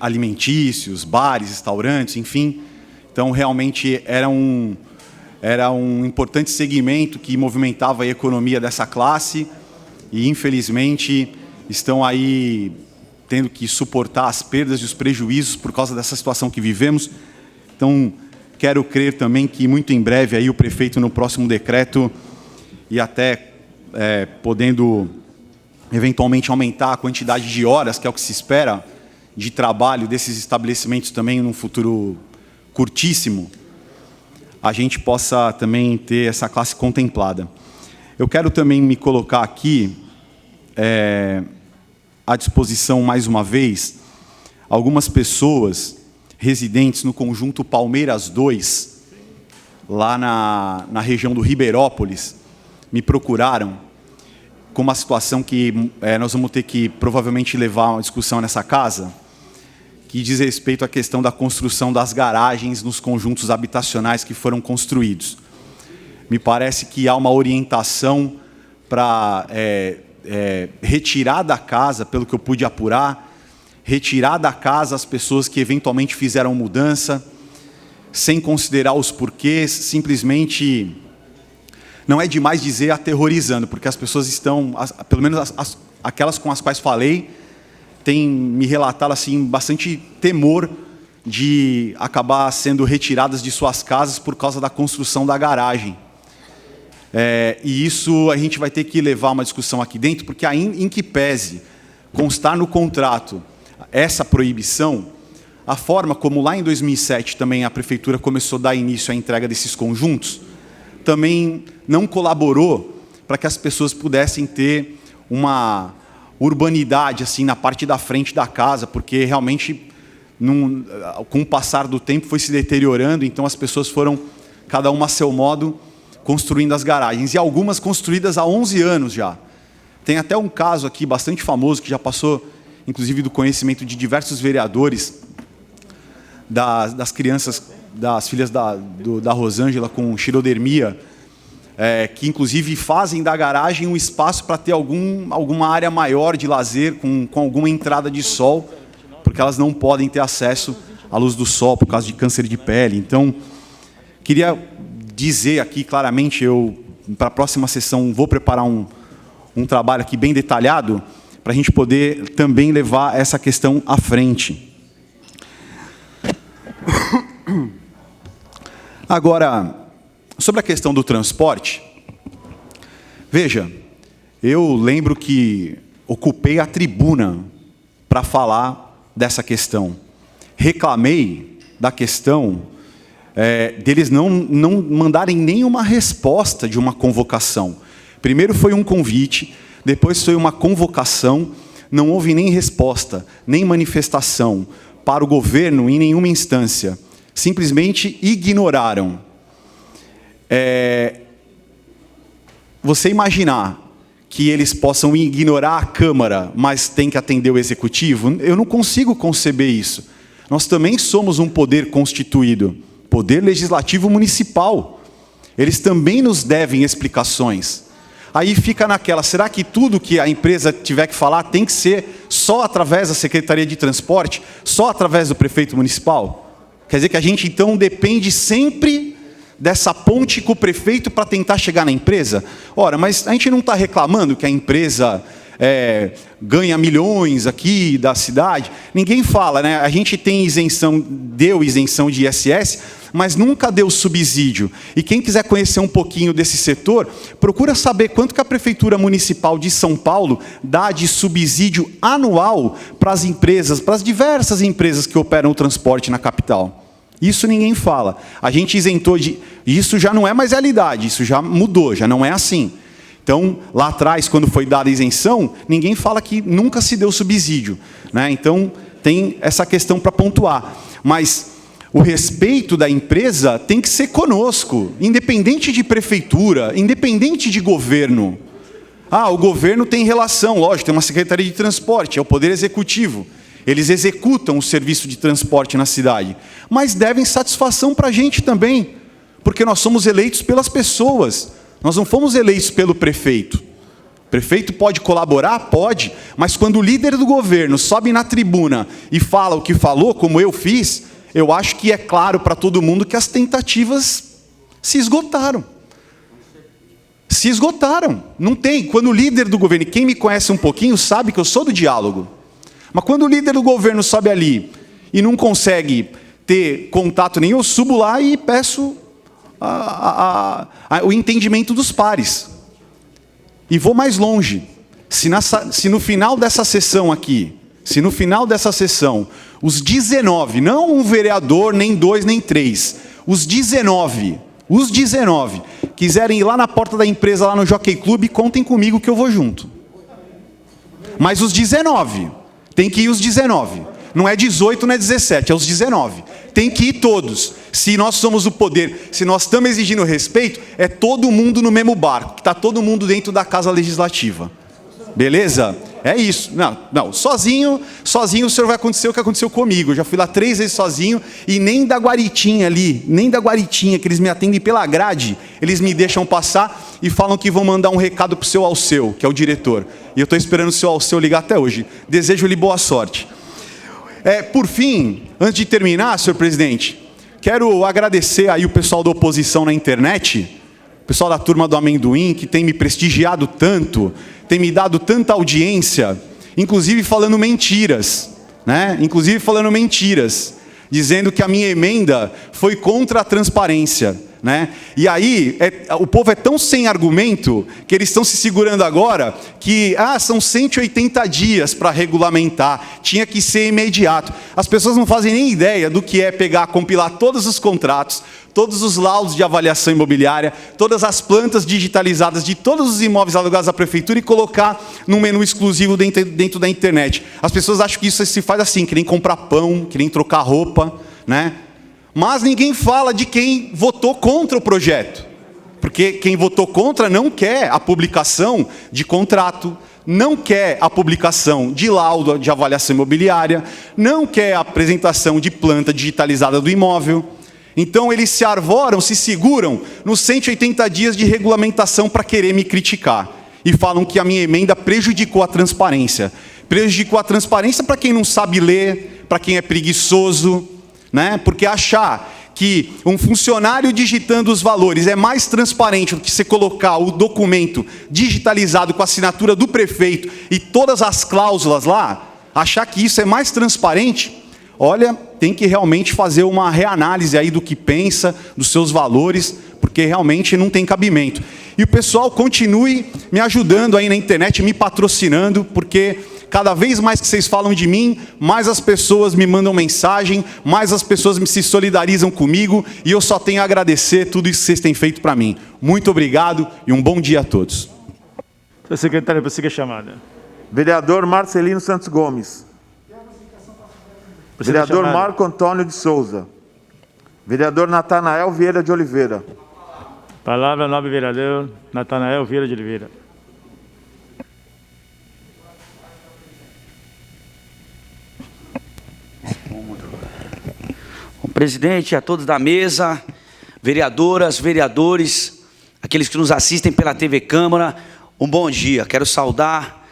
alimentícios, bares, restaurantes, enfim. Então, realmente, era um importante segmento que movimentava a economia dessa classe e, infelizmente, estão aí tendo que suportar as perdas e os prejuízos por causa dessa situação que vivemos. Então, quero crer também que, muito em breve, aí, o prefeito, no próximo decreto, e até podendo, eventualmente, aumentar a quantidade de horas, que é o que se espera, de trabalho desses estabelecimentos também num futuro curtíssimo, a gente possa também ter essa classe contemplada. Eu quero também me colocar aqui à disposição, mais uma vez, algumas pessoas residentes no conjunto Palmeiras 2, lá na região do Ribeirópolis, me procuraram com uma situação que nós vamos ter que provavelmente levar uma discussão nessa casa, que diz respeito à questão da construção das garagens nos conjuntos habitacionais que foram construídos. Me parece que há uma orientação para retirar da casa, pelo que eu pude apurar, retirar da casa as pessoas que eventualmente fizeram mudança, sem considerar os porquês, simplesmente, não é demais dizer, aterrorizando, porque as pessoas estão, pelo menos aquelas com as quais falei, têm me relatado assim, bastante temor de acabar sendo retiradas de suas casas por causa da construção da garagem. E isso a gente vai ter que levar uma discussão aqui dentro, porque em que pese constar no contrato essa proibição, a forma como lá em 2007 também a prefeitura começou a dar início à entrega desses conjuntos, também não colaborou para que as pessoas pudessem ter uma urbanidade assim na parte da frente da casa, porque realmente, com o passar do tempo, foi se deteriorando, então as pessoas foram, cada uma a seu modo, construindo as garagens, e algumas construídas há 11 anos já. Tem até um caso aqui bastante famoso, que já passou, inclusive, do conhecimento de diversos vereadores, das crianças, das filhas da Rosângela com xirodermia, que inclusive fazem da garagem um espaço para ter alguma área maior de lazer, com alguma entrada de sol, porque elas não podem ter acesso à luz do sol por causa de câncer de pele. Então, queria dizer aqui claramente, para a próxima sessão, vou preparar um trabalho aqui bem detalhado, para a gente poder também levar essa questão à frente. Agora, sobre a questão do transporte, Veja, eu lembro que ocupei a tribuna para falar dessa questão. Reclamei da questão deles não mandarem nenhuma resposta de uma convocação. Primeiro foi um convite, depois foi uma convocação, não houve nem resposta, nem manifestação para o governo em nenhuma instância. Simplesmente ignoraram. Você imaginar que eles possam ignorar a Câmara, mas tem que atender o Executivo, eu não consigo conceber isso. Nós também somos um poder constituído, poder legislativo municipal. Eles também nos devem explicações. Aí fica naquela, será que tudo que a empresa tiver que falar tem que ser só através da Secretaria de Transporte, só através do prefeito municipal? Quer dizer que a gente então depende sempre dessa ponte com o prefeito para tentar chegar na empresa? Ora, mas a gente não está reclamando que a empresa ganha milhões aqui da cidade? Ninguém fala, né? A gente tem isenção, deu isenção de ISS, mas nunca deu subsídio. E quem quiser conhecer um pouquinho desse setor, procura saber quanto que a Prefeitura Municipal de São Paulo dá de subsídio anual para as empresas, para as diversas empresas que operam o transporte na capital. Isso ninguém fala. A gente isentou de... Isso já não é mais realidade, isso já mudou, já não é assim. Então, lá atrás, quando foi dada a isenção, ninguém fala que nunca se deu subsídio, né? Então, tem essa questão para pontuar. Mas o respeito da empresa tem que ser conosco, independente de prefeitura, independente de governo. O governo tem relação, lógico, tem uma Secretaria de Transporte, é o Poder Executivo. Eles executam o serviço de transporte na cidade, mas devem satisfação para a gente também, porque nós somos eleitos pelas pessoas, nós não fomos eleitos pelo prefeito. O prefeito pode colaborar? Pode, mas quando o líder do governo sobe na tribuna e fala o que falou, como eu fiz, eu acho que é claro para todo mundo que as tentativas se esgotaram. Se esgotaram, não tem. Quando o líder do governo, quem me conhece um pouquinho sabe que eu sou do diálogo, mas quando o líder do governo sobe ali e não consegue ter contato nenhum, eu subo lá e peço o entendimento dos pares. E vou mais longe. Se no final dessa sessão aqui, os 19, não um vereador, nem 2, nem 3, os 19 quiserem ir lá na porta da empresa, lá no Jockey Club, contem comigo que eu vou junto. Mas os 19, tem que ir os 19. Não é 18, não é 17, é os 19. Tem que ir todos. Se nós somos o poder, se nós estamos exigindo respeito, é todo mundo no mesmo barco, que está todo mundo dentro da Casa Legislativa. Beleza? É isso. Não, sozinho o senhor vai acontecer o que aconteceu comigo. Eu já fui lá 3 vezes sozinho e nem da guaritinha ali, que eles me atendem pela grade, eles me deixam passar e falam que vão mandar um recado para o seu Alceu, que é o diretor. E eu estou esperando o seu Alceu ligar até hoje. Desejo-lhe boa sorte. Por fim, antes de terminar, senhor presidente, quero agradecer aí o pessoal da oposição na internet, o pessoal da turma do amendoim, que tem me prestigiado tanto, tem me dado tanta audiência, inclusive falando mentiras, né? Dizendo que a minha emenda foi contra a transparência, né? E aí, o povo é tão sem argumento que eles estão se segurando agora que são 180 dias para regulamentar, tinha que ser imediato. As pessoas não fazem nem ideia do que é compilar todos os contratos, todos os laudos de avaliação imobiliária, todas as plantas digitalizadas de todos os imóveis alugados à prefeitura e colocar num menu exclusivo dentro da internet. As pessoas acham que isso se faz assim, que nem comprar pão, que nem trocar roupa, né? Mas ninguém fala de quem votou contra o projeto, porque quem votou contra não quer a publicação de contrato, não quer a publicação de laudo de avaliação imobiliária, não quer a apresentação de planta digitalizada do imóvel. Então eles se arvoram, se seguram nos 180 dias de regulamentação para querer me criticar. E falam que a minha emenda prejudicou a transparência. Prejudicou a transparência para quem não sabe ler, para quem é preguiçoso, né? Porque achar que um funcionário digitando os valores é mais transparente do que você colocar o documento digitalizado com a assinatura do prefeito e todas as cláusulas lá, achar que isso é mais transparente, olha, tem que realmente fazer uma reanálise aí do que pensa, dos seus valores, porque realmente não tem cabimento. e o pessoal continue me ajudando aí na internet, me patrocinando, porque cada vez mais que vocês falam de mim, mais as pessoas me mandam mensagem, mais as pessoas se solidarizam comigo, e eu só tenho a agradecer tudo isso que vocês têm feito para mim. Muito obrigado e um bom dia a todos. Senhor secretário, prossiga a chamada. Vereador Marcelino Santos Gomes. Vereador Marco Antônio de Souza. Vereador Natanael Vieira de Oliveira. Palavra, nobre vereador Natanael Vieira de Oliveira. Presidente, a todos da mesa, vereadoras, vereadores, aqueles que nos assistem pela TV Câmara, um bom dia. Quero saudar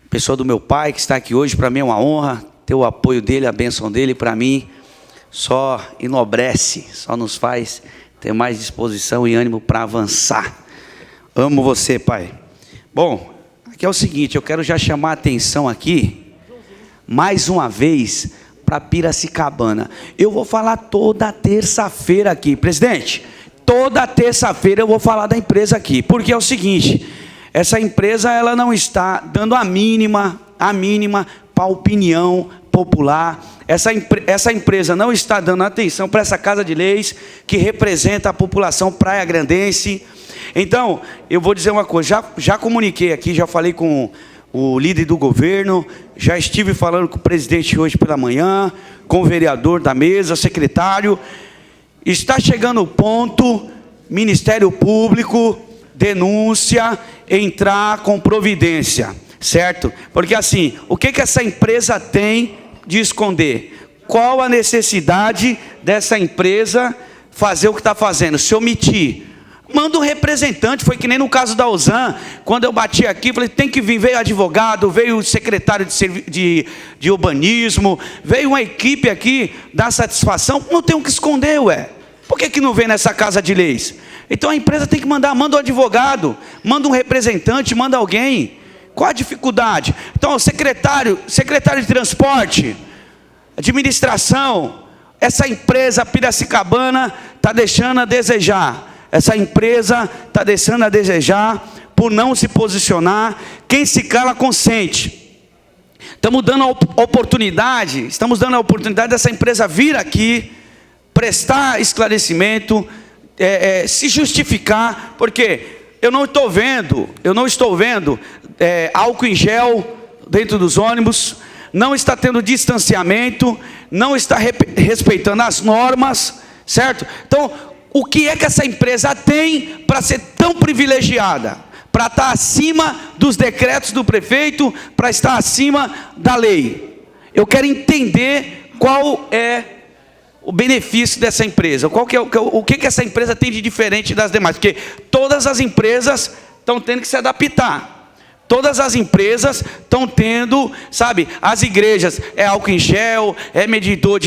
a pessoa do meu pai, que está aqui hoje. Para mim é uma honra ter o apoio dele, a bênção dele. Para mim, só enobrece, só nos faz ter mais disposição e ânimo para avançar. Amo você, pai. Bom, aqui é o seguinte, eu quero já chamar a atenção aqui, mais uma vez, para Piracicabana. Eu vou falar toda terça-feira aqui, presidente. Toda terça-feira eu vou falar da empresa aqui, porque é o seguinte: essa empresa ela não está dando a mínima para a opinião popular. Essa empresa não está dando atenção para essa Casa de Leis que representa a população praia-grandense. Então, eu vou dizer uma coisa, já comuniquei aqui, já falei com o líder do governo, já estive falando com o presidente hoje pela manhã, com o vereador da mesa, secretário. Está chegando o ponto, Ministério Público, denúncia, entrar com providência, certo? Porque assim, o que essa empresa tem de esconder? Qual a necessidade dessa empresa fazer o que está fazendo? Se omitir, manda um representante. Foi que nem no caso da Ozan, quando eu bati aqui, falei, tem que vir, veio advogado, veio o secretário de urbanismo, veio uma equipe aqui, dar satisfação. Não tem o que esconder, ué. Por que não vem nessa Casa de Leis? Então a empresa tem que mandar, manda um advogado, manda um representante, manda alguém. Qual a dificuldade? Então, secretário de transporte, administração, essa empresa Piracicabana está deixando a desejar. Essa empresa está deixando a desejar por não se posicionar. Quem se cala consente. Estamos dando a oportunidade dessa empresa vir aqui, prestar esclarecimento, se justificar, porque eu não estou vendo álcool em gel dentro dos ônibus, não está tendo distanciamento, não está respeitando as normas, certo? Então, o que é que essa empresa tem para ser tão privilegiada? Para estar acima dos decretos do prefeito, para estar acima da lei. Eu quero entender qual é o benefício dessa empresa, o que essa empresa tem de diferente das demais, porque todas as empresas estão tendo que se adaptar. Todas as empresas estão tendo, sabe, as igrejas, álcool em gel, medidor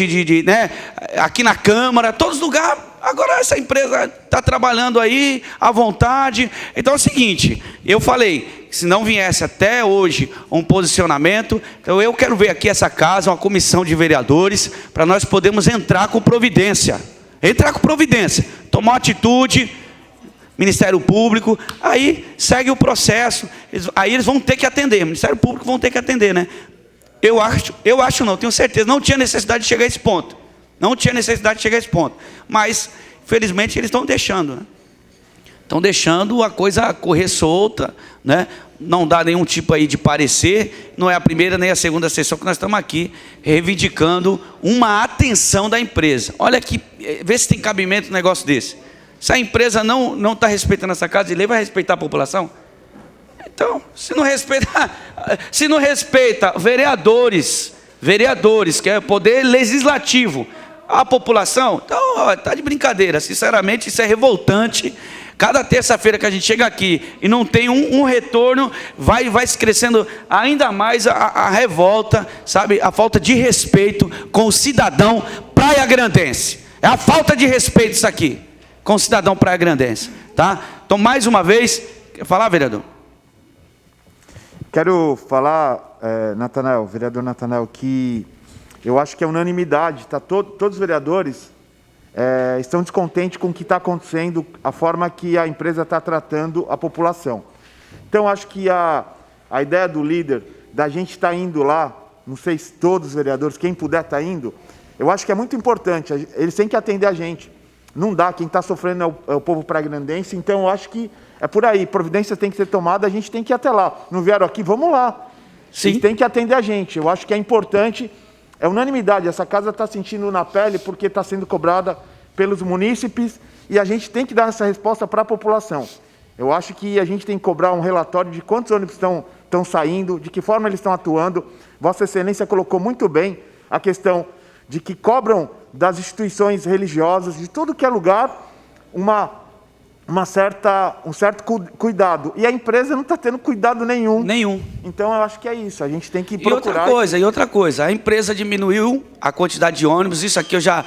né, aqui na Câmara, todos os lugares. Agora essa empresa está trabalhando aí à vontade. Então é o seguinte, eu falei, se não viesse até hoje um posicionamento, então eu quero ver aqui essa casa, uma comissão de vereadores, para nós podermos entrar com providência. Tomar uma atitude, Ministério Público, aí segue o processo, aí eles vão ter que atender, Ministério Público vão ter que atender, né? Eu acho não, tenho certeza, não tinha necessidade de chegar a esse ponto. Mas, felizmente, eles estão deixando, né? Estão deixando a coisa correr solta, né? Não dá nenhum tipo aí de parecer, não é a primeira nem a segunda sessão que nós estamos aqui reivindicando uma atenção da empresa. Olha aqui, vê se tem cabimento um negócio desse. Se a empresa não está respeitando essa Casa de Lei, vai respeitar a população? Então, se não respeita vereadores, que é o poder legislativo, a população, então está de brincadeira. Sinceramente, isso é revoltante. Cada terça-feira que a gente chega aqui e não tem um retorno, vai se crescendo ainda mais a revolta, sabe? A falta de respeito com o cidadão praia-grandense. É a falta de respeito isso aqui, com o cidadão praia-grandense, tá? Então, mais uma vez, quer falar, vereador? Quero falar, vereador Natanael, que eu acho que é unanimidade, tá? Todos os vereadores estão descontentes com o que está acontecendo, a forma que a empresa está tratando a população. Então, acho que a ideia do líder, da gente estar indo lá, não sei se todos os vereadores, quem puder estar indo, eu acho que é muito importante, eles têm que atender a gente. Não dá, quem está sofrendo é o povo pragrandense, então eu acho que é por aí, providência tem que ser tomada, a gente tem que ir até lá. Não vieram aqui, vamos lá. Sim. Eles têm que atender a gente, eu acho que é importante, é unanimidade, essa casa está sentindo na pele porque está sendo cobrada pelos munícipes e a gente tem que dar essa resposta para a população. Eu acho que a gente tem que cobrar um relatório de quantos ônibus estão saindo, de que forma eles estão atuando. Vossa Excelência colocou muito bem a questão de que cobram das instituições religiosas, de tudo que é lugar, um certo cuidado. E a empresa não está tendo cuidado nenhum. Nenhum. Então, eu acho que é isso. A gente tem que procurar... E outra coisa, a empresa diminuiu a quantidade de ônibus. Isso aqui eu já,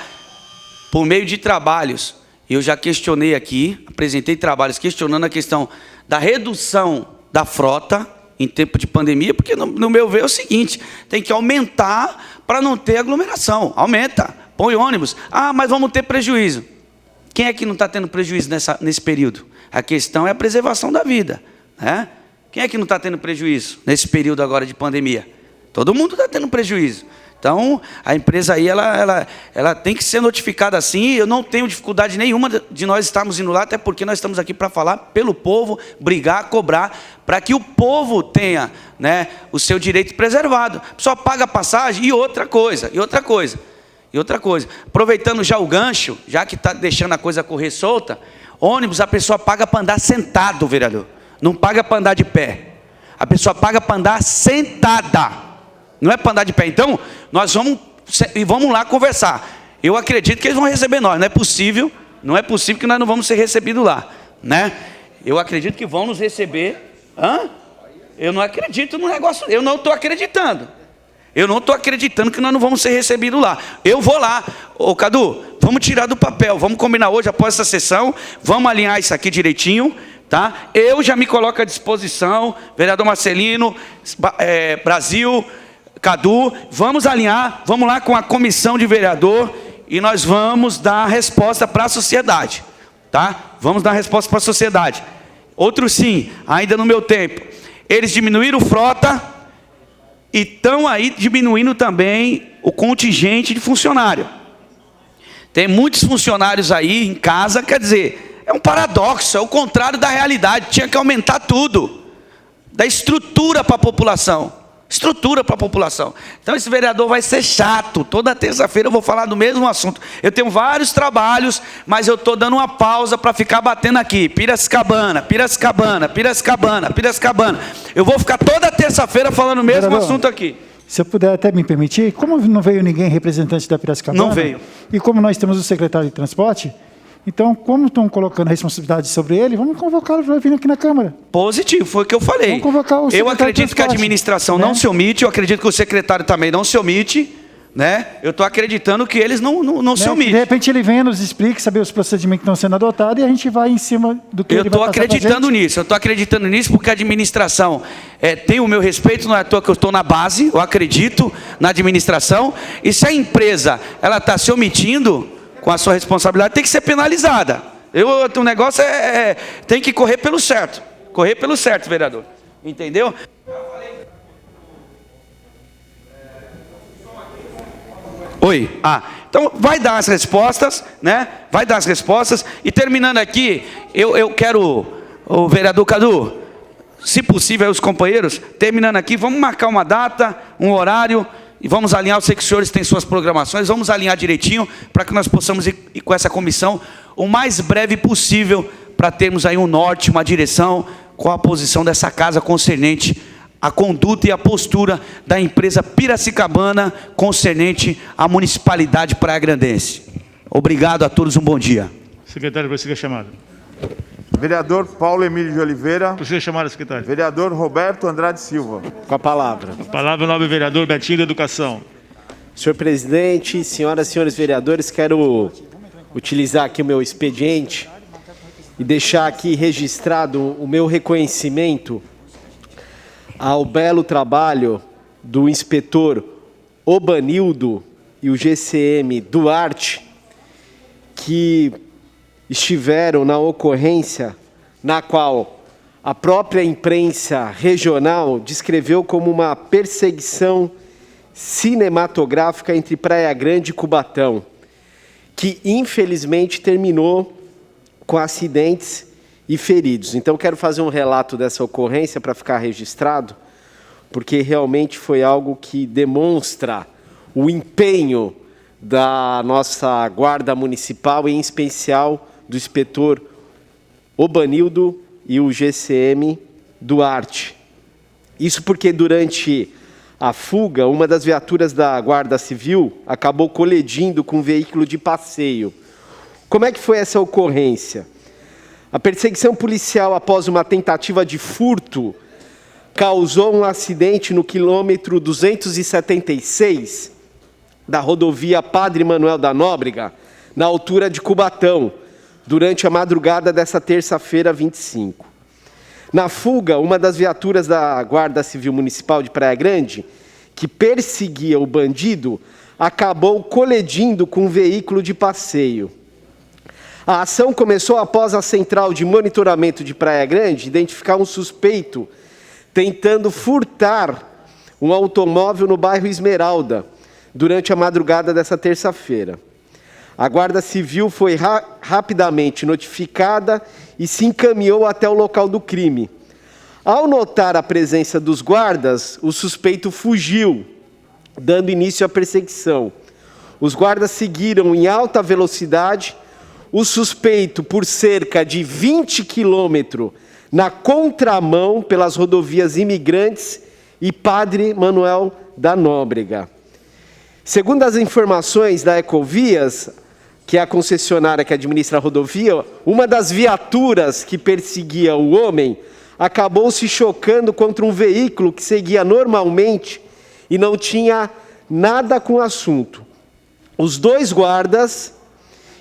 por meio de trabalhos, eu já questionei aqui, apresentei trabalhos questionando a questão da redução da frota em tempo de pandemia, porque, no meu ver, é o seguinte, tem que aumentar para não ter aglomeração. Aumenta, põe ônibus. Ah, mas vamos ter prejuízo. Quem é que não está tendo prejuízo nesse período? A questão é a preservação da vida, né? Quem é que não está tendo prejuízo nesse período agora de pandemia? Todo mundo está tendo prejuízo. Então, a empresa aí, ela tem que ser notificada assim. Eu não tenho dificuldade nenhuma de nós estarmos indo lá, até porque nós estamos aqui para falar pelo povo, brigar, cobrar, para que o povo tenha, né, o seu direito preservado. Só paga a passagem e outra coisa. Aproveitando já o gancho, já que está deixando a coisa correr solta, ônibus a pessoa paga para andar sentado, vereador. Não paga para andar de pé. A pessoa paga para andar sentada. Não é para andar de pé. Então, nós vamos lá conversar. Eu acredito que eles vão receber nós. Não é possível que nós não vamos ser recebidos lá, né? Eu acredito que vão nos receber. Hã? Eu não acredito no negócio. Eu não estou acreditando. Eu não estou acreditando que nós não vamos ser recebidos lá. Eu vou lá. Ô, Cadu, vamos tirar do papel. Vamos combinar hoje, após essa sessão. Vamos alinhar isso aqui direitinho. Tá? Eu já me coloco à disposição. Vereador Marcelino, Brasil, Cadu, vamos alinhar, vamos lá com a comissão de vereador e nós vamos dar a resposta para a sociedade, tá? Vamos dar a resposta para a sociedade. Outro sim, ainda no meu tempo, eles diminuíram frota e estão aí diminuindo também o contingente de funcionário. Tem muitos funcionários aí em casa, quer dizer, é um paradoxo, é o contrário da realidade, tinha que aumentar tudo, da estrutura para a população. Então esse vereador vai ser chato. Toda terça-feira eu vou falar do mesmo assunto. Eu tenho vários trabalhos, mas eu estou dando uma pausa para ficar batendo aqui. Piracicabana. Eu vou ficar toda terça-feira falando o mesmo vereador, assunto aqui. Se eu puder até me permitir, como não veio ninguém representante da Piracicabana? Não veio. E como nós temos o secretário de transporte, então, como estão colocando a responsabilidade sobre ele, vamos convocá-lo para vir aqui na Câmara. Positivo, foi o que eu falei. Vamos convocar o secretário eu acredito que a administração não se omite, eu acredito que o secretário também não se omite, né? Eu estou acreditando que eles não se omitem. De repente ele venha, nos explique, saber os procedimentos que estão sendo adotados e a gente vai em cima do que ele vai passar pra gente. Eu estou acreditando nisso porque a administração tem o meu respeito, não é à toa que eu estou na base, eu acredito na administração, e se a empresa está se omitindo com a sua responsabilidade, tem que ser penalizada. O negócio tem que correr pelo certo. Vereador. Entendeu? Oi. Então vai dar as respostas, né? E terminando aqui, eu quero, o vereador Cadu, se possível, os companheiros, terminando aqui, vamos marcar uma data, um horário, e vamos alinhar. Eu sei que os senhores têm suas programações, vamos alinhar direitinho para que nós possamos ir com essa comissão o mais breve possível para termos aí um norte, uma direção com a posição dessa casa concernente à conduta e à postura da empresa Piracicabana concernente à municipalidade praia-grandense. Obrigado a todos, um bom dia. Secretário, prossiga a chamada. Vereador Paulo Emílio de Oliveira. Prossiga a chamada, secretário. Vereador Roberto Andrade Silva. Com a palavra. A palavra é o nobre vereador Betinho da Educação. Senhor presidente, senhoras e senhores vereadores, quero utilizar aqui o meu expediente e deixar aqui registrado o meu reconhecimento ao belo trabalho do inspetor Obanildo e o GCM Duarte, que estiveram na ocorrência, na qual a própria imprensa regional descreveu como uma perseguição cinematográfica entre Praia Grande e Cubatão, que infelizmente terminou com acidentes e feridos. Então, quero fazer um relato dessa ocorrência para ficar registrado, porque realmente foi algo que demonstra o empenho da nossa Guarda Municipal, e em especial do inspetor Obanildo e o GCM Duarte. Isso porque durante a fuga, uma das viaturas da Guarda Civil acabou colidindo com um veículo de passeio. Como é que foi essa ocorrência? A perseguição policial após uma tentativa de furto causou um acidente no quilômetro 276 da rodovia Padre Manuel da Nóbrega, na altura de Cubatão, durante a madrugada dessa terça-feira, 25. Na fuga, uma das viaturas da Guarda Civil Municipal de Praia Grande, que perseguia o bandido, acabou colidindo com um veículo de passeio. A ação começou após a central de monitoramento de Praia Grande identificar um suspeito tentando furtar um automóvel no bairro Esmeralda, durante a madrugada dessa terça-feira. A Guarda Civil foi rapidamente notificada e se encaminhou até o local do crime. Ao notar a presença dos guardas, o suspeito fugiu, dando início à perseguição. Os guardas seguiram em alta velocidade o suspeito por cerca de 20 quilômetros na contramão pelas rodovias Imigrantes e Padre Manuel da Nóbrega. Segundo as informações da Ecovias, que é a concessionária que administra a rodovia, uma das viaturas que perseguia o homem acabou se chocando contra um veículo que seguia normalmente e não tinha nada com o assunto. Os dois guardas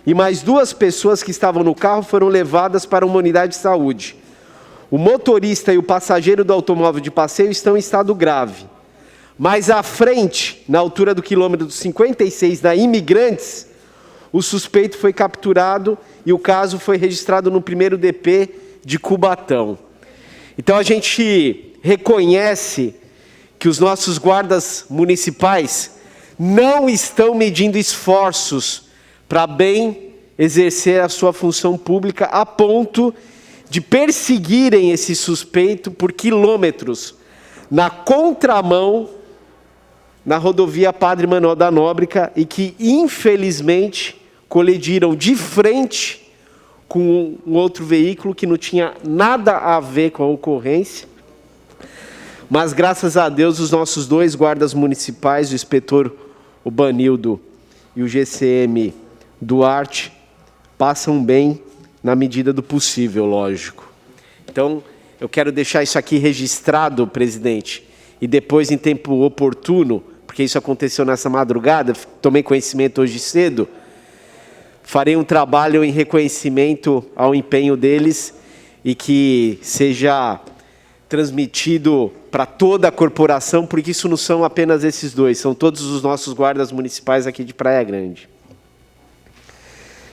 e mais 2 pessoas que estavam no carro foram levadas para uma unidade de saúde. O motorista e o passageiro do automóvel de passeio estão em estado grave. Mais à frente, na altura do quilômetro 56 da Imigrantes, o suspeito foi capturado e o caso foi registrado no 1º DP de Cubatão. Então a gente reconhece que os nossos guardas municipais não estão medindo esforços para bem exercer a sua função pública a ponto de perseguirem esse suspeito por quilômetros na contramão na rodovia Padre Manuel da Nóbrega e que, infelizmente, colidiram de frente com um outro veículo que não tinha nada a ver com a ocorrência. Mas, graças a Deus, os nossos 2 guardas municipais, o inspetor Obanildo e o GCM Duarte, passam bem na medida do possível, lógico. Então, eu quero deixar isso aqui registrado, presidente, e depois, em tempo oportuno, porque isso aconteceu nessa madrugada, tomei conhecimento hoje cedo, farei um trabalho em reconhecimento ao empenho deles e que seja transmitido para toda a corporação, porque isso não são apenas esses 2, são todos os nossos guardas municipais aqui de Praia Grande.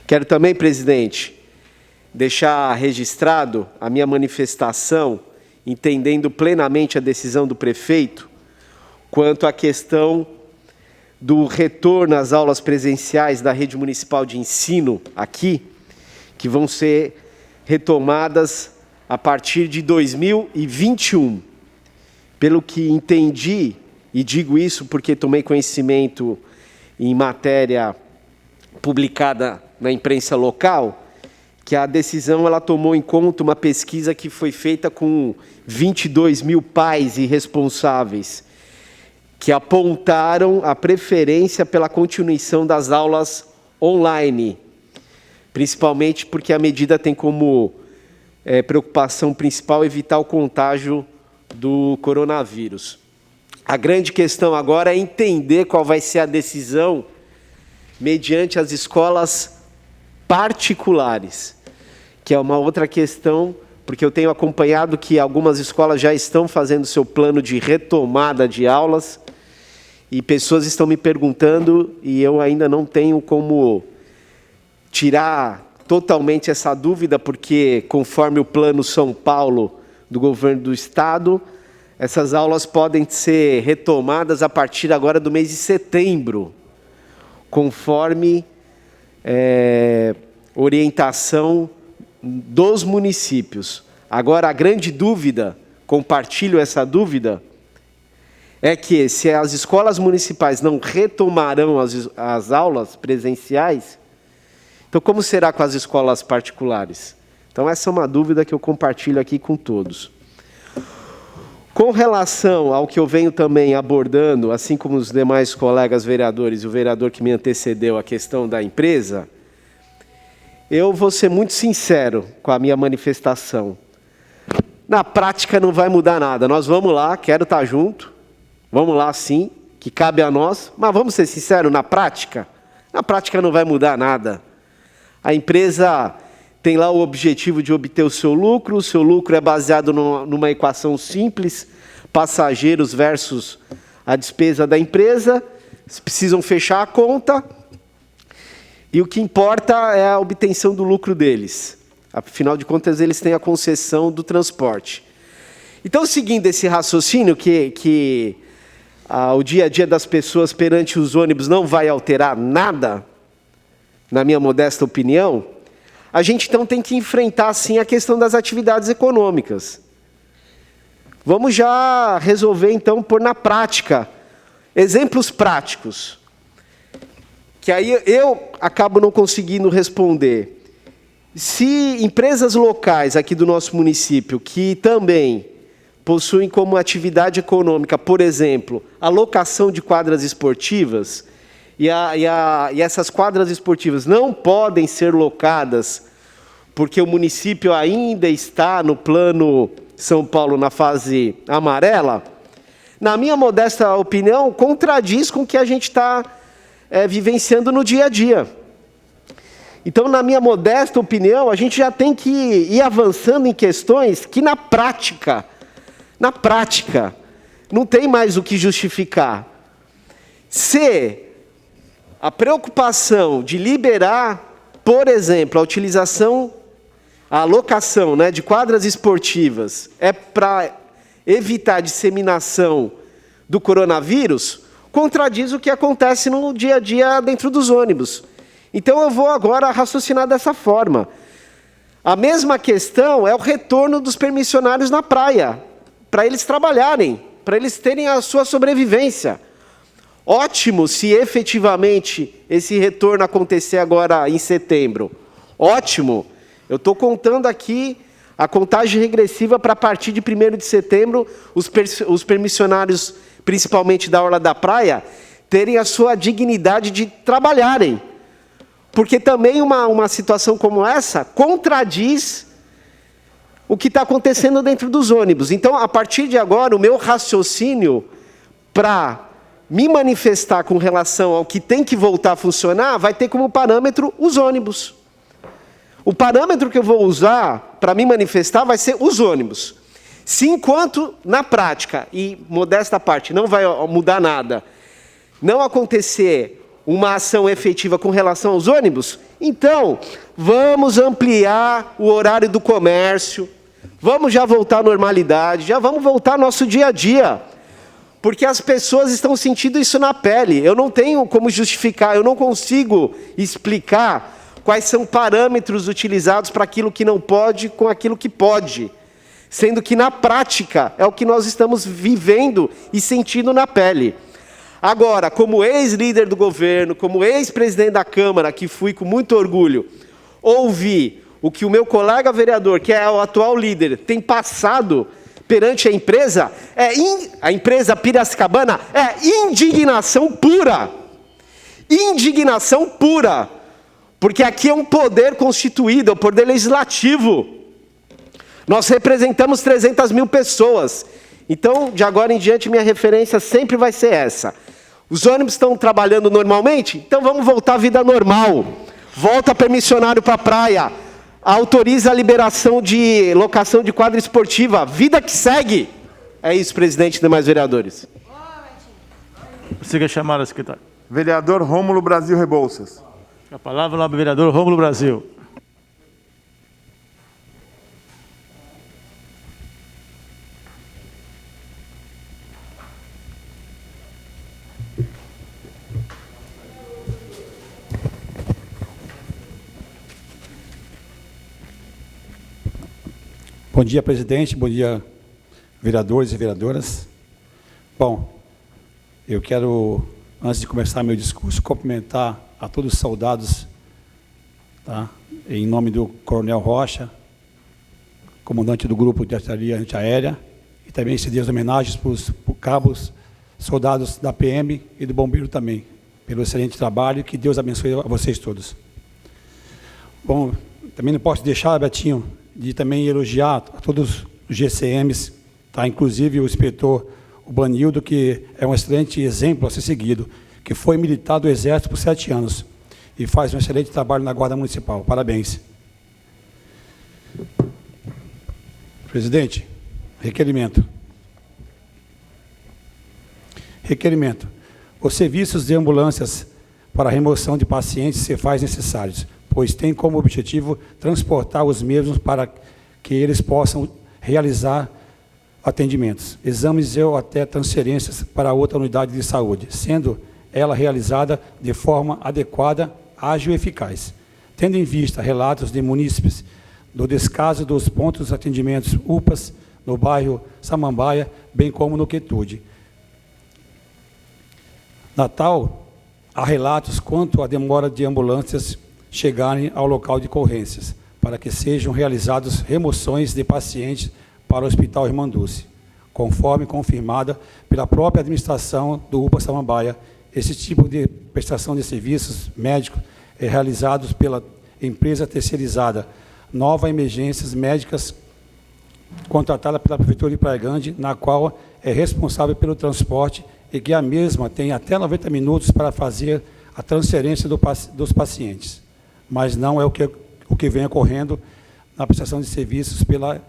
Quero também, presidente, deixar registrado a minha manifestação, entendendo plenamente a decisão do prefeito, quanto à questão do retorno às aulas presenciais da rede municipal de ensino aqui, que vão ser retomadas a partir de 2021. Pelo que entendi, e digo isso porque tomei conhecimento em matéria publicada na imprensa local, que a decisão ela tomou em conta uma pesquisa que foi feita com 22 mil pais e responsáveis, que apontaram a preferência pela continuação das aulas online, principalmente porque a medida tem como preocupação principal evitar o contágio do coronavírus. A grande questão agora é entender qual vai ser a decisão mediante as escolas particulares, que é uma outra questão, porque eu tenho acompanhado que algumas escolas já estão fazendo seu plano de retomada de aulas e pessoas estão me perguntando e eu ainda não tenho como tirar totalmente essa dúvida, porque, conforme o Plano São Paulo do Governo do Estado, essas aulas podem ser retomadas a partir agora do mês de setembro, conforme orientação dos municípios. Agora, a grande dúvida, compartilho essa dúvida, é que se as escolas municipais não retomarão as aulas presenciais, então como será com as escolas particulares? Então essa é uma dúvida que eu compartilho aqui com todos. Com relação ao que eu venho também abordando, assim como os demais colegas vereadores e o vereador que me antecedeu, a questão da empresa, eu vou ser muito sincero com a minha manifestação. Na prática não vai mudar nada. Nós vamos lá, quero estar junto, vamos lá sim, que cabe a nós, mas vamos ser sinceros, na prática não vai mudar nada. A empresa tem lá o objetivo de obter o seu lucro é baseado numa equação simples, passageiros versus a despesa da empresa, eles precisam fechar a conta, e o que importa é a obtenção do lucro deles. Afinal de contas, eles têm a concessão do transporte. Então, seguindo esse raciocínio, que o dia a dia das pessoas perante os ônibus não vai alterar nada, na minha modesta opinião, a gente então tem que enfrentar, sim, a questão das atividades econômicas. Vamos já resolver, então, pôr na prática exemplos práticos, que aí eu acabo não conseguindo responder. Se empresas locais aqui do nosso município, que também possuem como atividade econômica, por exemplo, a locação de quadras esportivas, e essas quadras esportivas não podem ser locadas porque o município ainda está no Plano São Paulo na fase amarela, na minha modesta opinião, contradiz com o que a gente está vivenciando no dia a dia. Então, na minha modesta opinião, a gente já tem que ir avançando em questões que, na prática, não tem mais o que justificar. Se a preocupação de liberar, por exemplo, a alocação, de quadras esportivas é para evitar a disseminação do coronavírus, contradiz o que acontece no dia a dia dentro dos ônibus. Então eu vou agora raciocinar dessa forma. A mesma questão é o retorno dos permissionários na praia, para eles trabalharem, para eles terem a sua sobrevivência. Ótimo se efetivamente esse retorno acontecer agora em setembro. Ótimo. Eu estou contando aqui a contagem regressiva para a partir de 1º de setembro, os permissionários, principalmente da Orla da Praia, terem a sua dignidade de trabalharem. Porque também uma situação como essa contradiz o que está acontecendo dentro dos ônibus. Então, a partir de agora, o meu raciocínio para me manifestar com relação ao que tem que voltar a funcionar vai ter como parâmetro os ônibus. O parâmetro que eu vou usar para me manifestar vai ser os ônibus. Se enquanto, na prática, e modesta parte, não vai mudar nada, não acontecer uma ação efetiva com relação aos ônibus, então vamos ampliar o horário do comércio, vamos já voltar à normalidade, já vamos voltar ao nosso dia a dia, porque as pessoas estão sentindo isso na pele. Eu não tenho como justificar, eu não consigo explicar quais são parâmetros utilizados para aquilo que não pode com aquilo que pode, sendo que na prática é o que nós estamos vivendo e sentindo na pele. Agora, como ex-líder do governo, como ex-presidente da Câmara, que fui com muito orgulho, ouvi o que o meu colega vereador, que é o atual líder, tem passado perante a empresa Piracicabana, é indignação pura. Indignação pura. Porque aqui é um poder constituído, é o poder legislativo. Nós representamos 300 mil pessoas. Então, de agora em diante, minha referência sempre vai ser essa. Os ônibus estão trabalhando normalmente? Então vamos voltar à vida normal. Volta permissionário para a praia. Autoriza a liberação de locação de quadra esportiva. Vida que segue. É isso, presidente e demais vereadores. Você quer chamar a secretária? Vereador Rômulo Brasil Rebouças. Com a palavra, o nobre vereador Rômulo Brasil. Bom dia, presidente. Bom dia, vereadores e vereadoras. Bom, eu quero, antes de começar meu discurso, cumprimentar a todos os soldados, tá? Em nome do Coronel Rocha, comandante do Grupo de Artilharia Antiaérea, e também estender as homenagens para os cabos, soldados da PM e do Bombeiro também, pelo excelente trabalho, que Deus abençoe a vocês todos. Bom, também não posso deixar, Betinho, de também elogiar a todos os GCMs, tá? Inclusive o inspetor Banildo, que é um excelente exemplo a ser seguido, que foi militar do Exército por 7 anos e faz um excelente trabalho na Guarda Municipal. Parabéns. Presidente, requerimento. Requerimento. Os serviços de ambulâncias para a remoção de pacientes se faz necessários, pois tem como objetivo transportar os mesmos para que eles possam realizar atendimentos, exames ou até transferências para outra unidade de saúde, sendo ela realizada de forma adequada, ágil e eficaz. Tendo em vista relatos de munícipes do descaso dos pontos de atendimentos UPAs no bairro Samambaia, bem como no Quietude. Natal, há relatos quanto à demora de ambulâncias chegarem ao local de ocorrências, para que sejam realizadas remoções de pacientes para o Hospital Irmã Dulce. Conforme confirmada pela própria administração do UPA Samambaia, esse tipo de prestação de serviços médicos é realizado pela empresa terceirizada Nova Emergências Médicas, contratada pela Prefeitura de Praia Grande, na qual é responsável pelo transporte e que a mesma tem até 90 minutos para fazer a transferência dos pacientes, mas não é o que vem ocorrendo na prestação de serviços pela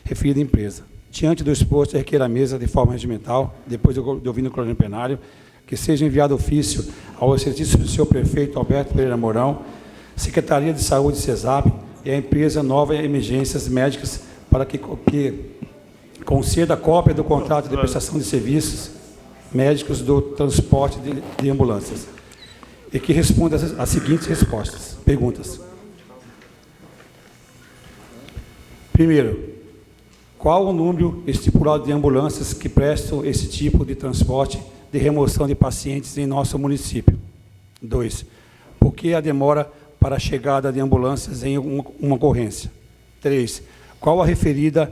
referida empresa. Diante do exposto, requer à mesa, de forma regimental, depois de ouvir no Coronel Plenário, que seja enviado ofício ao excelentíssimo senhor prefeito Alberto Pereira Mourão, Secretaria de Saúde CESAP e a empresa Nova Emergências Médicas para que conceda cópia do contrato de prestação de serviços médicos do transporte de ambulâncias e que responda as seguintes perguntas. Primeiro, qual o número estipulado de ambulâncias que prestam esse tipo de transporte de remoção de pacientes em nosso município? 2. Por que a demora para a chegada de ambulâncias em uma ocorrência? 3. Qual a referência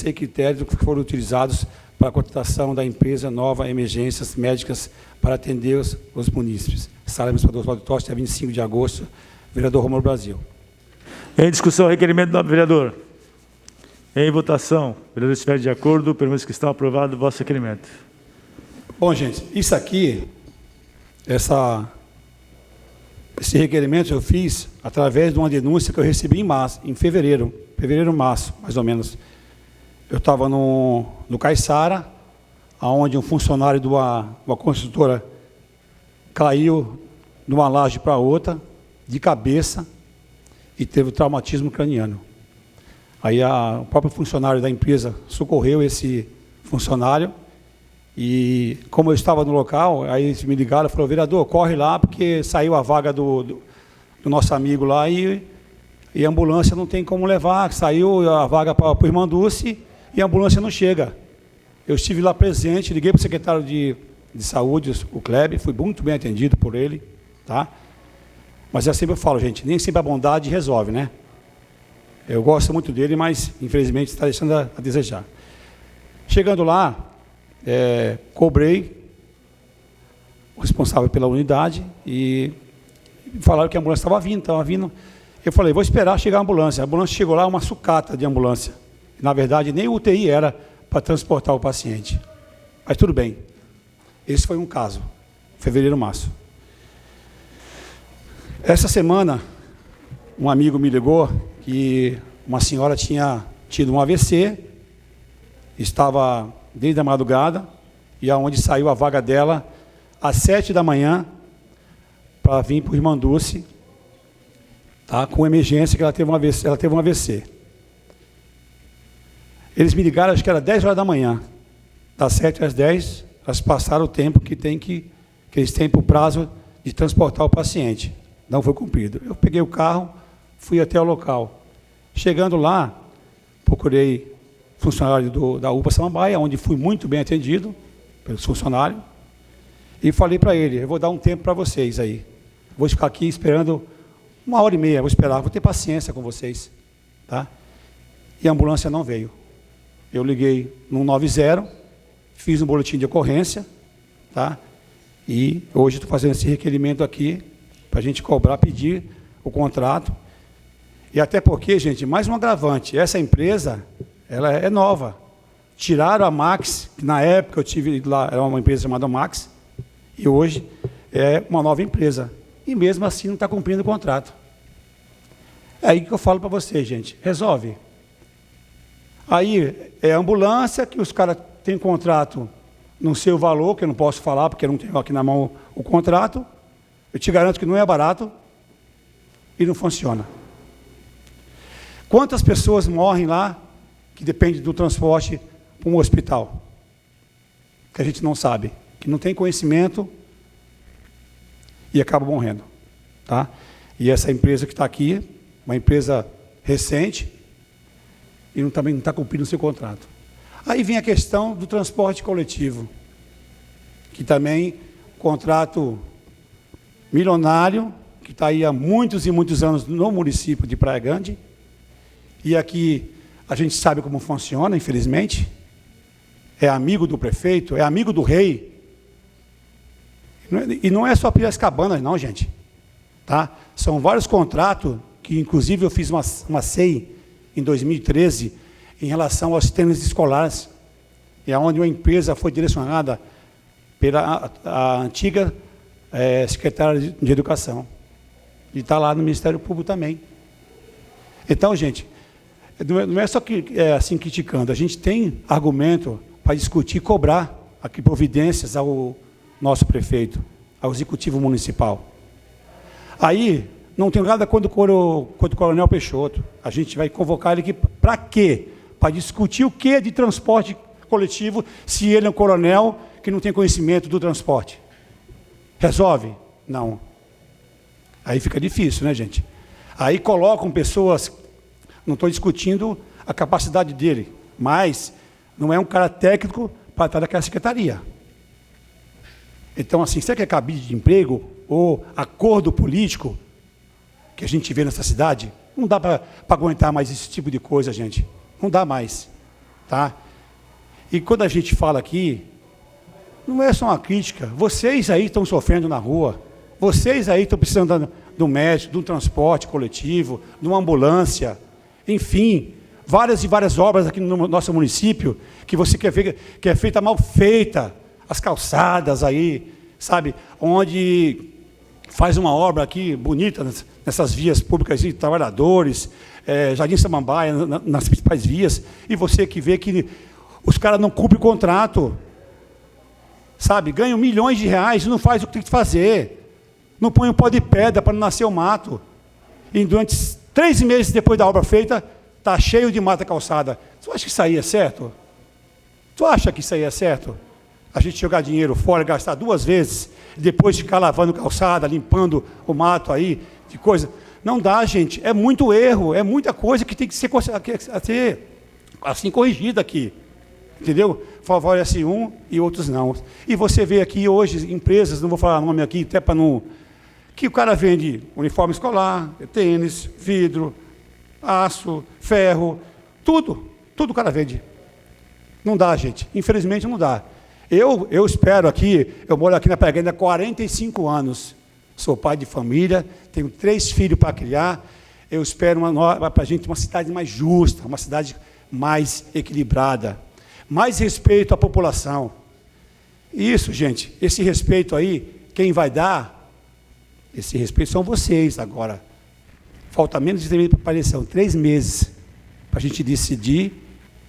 e critérios que foram utilizados para a contratação da empresa Nova Emergências Médicas para atender os munícipes? Sala Administrador Oswaldo Tosta, dia 25 de agosto, vereador Rômulo Brasil. Em discussão, requerimento do vereador. Em votação, o vereador estiver de acordo, permito que está aprovado o vosso requerimento. Bom, gente, isso aqui, esse requerimento eu fiz através de uma denúncia que eu recebi em março, em fevereiro, março, mais ou menos. Eu estava no Caiçara, onde um funcionário de uma construtora caiu de uma laje para outra, de cabeça, e teve traumatismo craniano. Aí o próprio funcionário da empresa socorreu esse funcionário, e como eu estava no local, aí eles me ligaram e falaram: vereador, corre lá, porque saiu a vaga do nosso amigo lá e a ambulância não tem como levar, saiu a vaga para o Irmã Dulce e a ambulância não chega. Eu estive lá presente, liguei para o secretário de Saúde, o Kleber, fui muito bem atendido por ele, tá? Mas eu sempre falo, gente, nem sempre a bondade resolve, né? Eu gosto muito dele, mas infelizmente está deixando a desejar. Chegando lá, cobrei o responsável pela unidade e falaram que a ambulância estava vindo. Eu falei: vou esperar chegar a ambulância. A ambulância chegou lá, uma sucata de ambulância. Na verdade, nem o UTI era para transportar o paciente. Mas tudo bem. Esse foi um caso, fevereiro, março. Essa semana, um amigo me ligou que uma senhora tinha tido um AVC, estava desde a madrugada, e aonde saiu a vaga dela às 7 da manhã para vir para o Irmã Dulce, tá, com emergência, que ela teve um AVC. Eles me ligaram, acho que era 10 horas da manhã. Das 7 às 10, elas passaram o tempo que eles têm para o prazo de transportar o paciente. Não foi cumprido. Eu peguei o carro, fui até o local. Chegando lá, procurei funcionário da UPA Samambaia, onde fui muito bem atendido pelos funcionários, e falei para ele, eu vou dar um tempo para vocês aí. Vou ficar aqui esperando 1h30, vou esperar, vou ter paciência com vocês. Tá? E a ambulância não veio. Eu liguei no 90, fiz um boletim de ocorrência, tá? E hoje estou fazendo esse requerimento aqui para a gente cobrar, pedir o contrato. E até porque, gente, mais um agravante, essa empresa, ela é nova. Tiraram a Max, que na época eu tive lá, era uma empresa chamada Max, e hoje é uma nova empresa. E mesmo assim não está cumprindo o contrato. É aí que eu falo para vocês, gente, resolve. Aí é ambulância, que os caras têm contrato, não sei o valor, que eu não posso falar, porque eu não tenho aqui na mão o contrato. Eu te garanto que não é barato e não funciona. Quantas pessoas morrem lá que dependem do transporte para um hospital? Que a gente não sabe, que não tem conhecimento e acaba morrendo. Tá? E essa empresa que está aqui, uma empresa recente, e também não está cumprindo o seu contrato. Aí vem a questão do transporte coletivo, que também contrato milionário, que está aí há muitos e muitos anos no município de Praia Grande, e aqui a gente sabe como funciona, infelizmente, é amigo do prefeito, é amigo do rei, e não é só Piracicabana, não, gente. Tá? São vários contratos, que inclusive eu fiz uma CEI em 2013, em relação aos tênis escolares, e onde uma empresa foi direcionada pela a antiga secretária de Educação, e está lá no Ministério Público também. Então, gente, não é só assim criticando, a gente tem argumento para discutir, cobrar aqui providências ao nosso prefeito, ao executivo municipal. Aí, não tem nada contra o Coronel Peixoto. A gente vai convocar ele aqui para quê? Para discutir o que de transporte coletivo, se ele é um coronel que não tem conhecimento do transporte. Resolve? Não. Aí fica difícil, né, gente? Aí colocam pessoas, não estou discutindo a capacidade dele, mas não é um cara técnico para estar naquela secretaria. Então, assim, será que é cabide de emprego ou acordo político que a gente vê nessa cidade? Não dá para aguentar mais esse tipo de coisa, gente. Não dá mais. Tá? E quando a gente fala aqui, não é só uma crítica. Vocês aí estão sofrendo na rua. Vocês aí estão precisando do médico, de um transporte coletivo, de uma ambulância. Enfim, várias e várias obras aqui no nosso município que você quer ver que é feita mal feita. As calçadas aí, sabe? Onde faz uma obra aqui bonita nessas vias públicas de trabalhadores, Jardim Samambaia, nas principais vias, e você que vê que os caras não cumprem o contrato, sabe? Ganham milhões de reais e não faz o que tem que fazer. Não põe um pó de pedra para não nascer o mato. E durante 3 meses depois da obra feita, está cheio de mata calçada. Tu acha que isso aí é certo? Tu acha que isso aí é certo? A gente jogar dinheiro fora, gastar 2 vezes, depois ficar lavando calçada, limpando o mato aí, de coisa. Não dá, gente. É muito erro, é muita coisa que tem que ser assim corrigida aqui. Entendeu? Favorece um e outros não. E você vê aqui hoje empresas, não vou falar nome aqui, até para não... que o cara vende uniforme escolar, tênis, vidro, aço, ferro, tudo o cara vende. Não dá, gente. Infelizmente não dá. Eu espero aqui, eu moro aqui na Praia Grande há 45 anos. Sou pai de família, tenho 3 filhos para criar. Eu espero para a gente uma cidade mais justa, uma cidade mais equilibrada, mais respeito à população. Isso, gente, esse respeito aí, quem vai dar, esse respeito são vocês agora. Falta menos de 3 meses para a eleição, 3 meses, para a gente decidir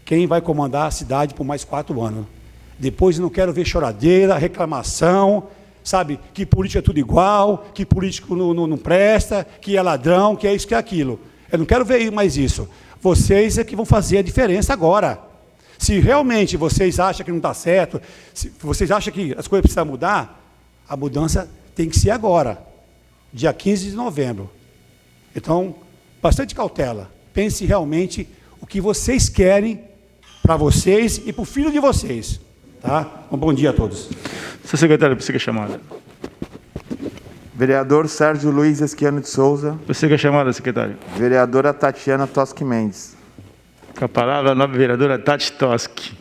quem vai comandar a cidade por mais 4 anos. Depois eu não quero ver choradeira, reclamação, sabe, que político é tudo igual, que político não presta, que é ladrão, que é isso, que é aquilo. Eu não quero ver mais isso. Vocês é que vão fazer a diferença agora. Se realmente vocês acham que não está certo, se vocês acham que as coisas precisam mudar, a mudança tem que ser agora, dia 15 de novembro. Então, bastante cautela. Pense realmente o que vocês querem para vocês e para o filho de vocês. Tá? Um bom dia a todos. Seu secretário, você que é chamada. Vereador Sérgio Luiz Esquiano de Souza. Você que é chamada, secretário. Vereadora Tatiana Toschi Mendes. Com a palavra, a nova vereadora Tati Toschi.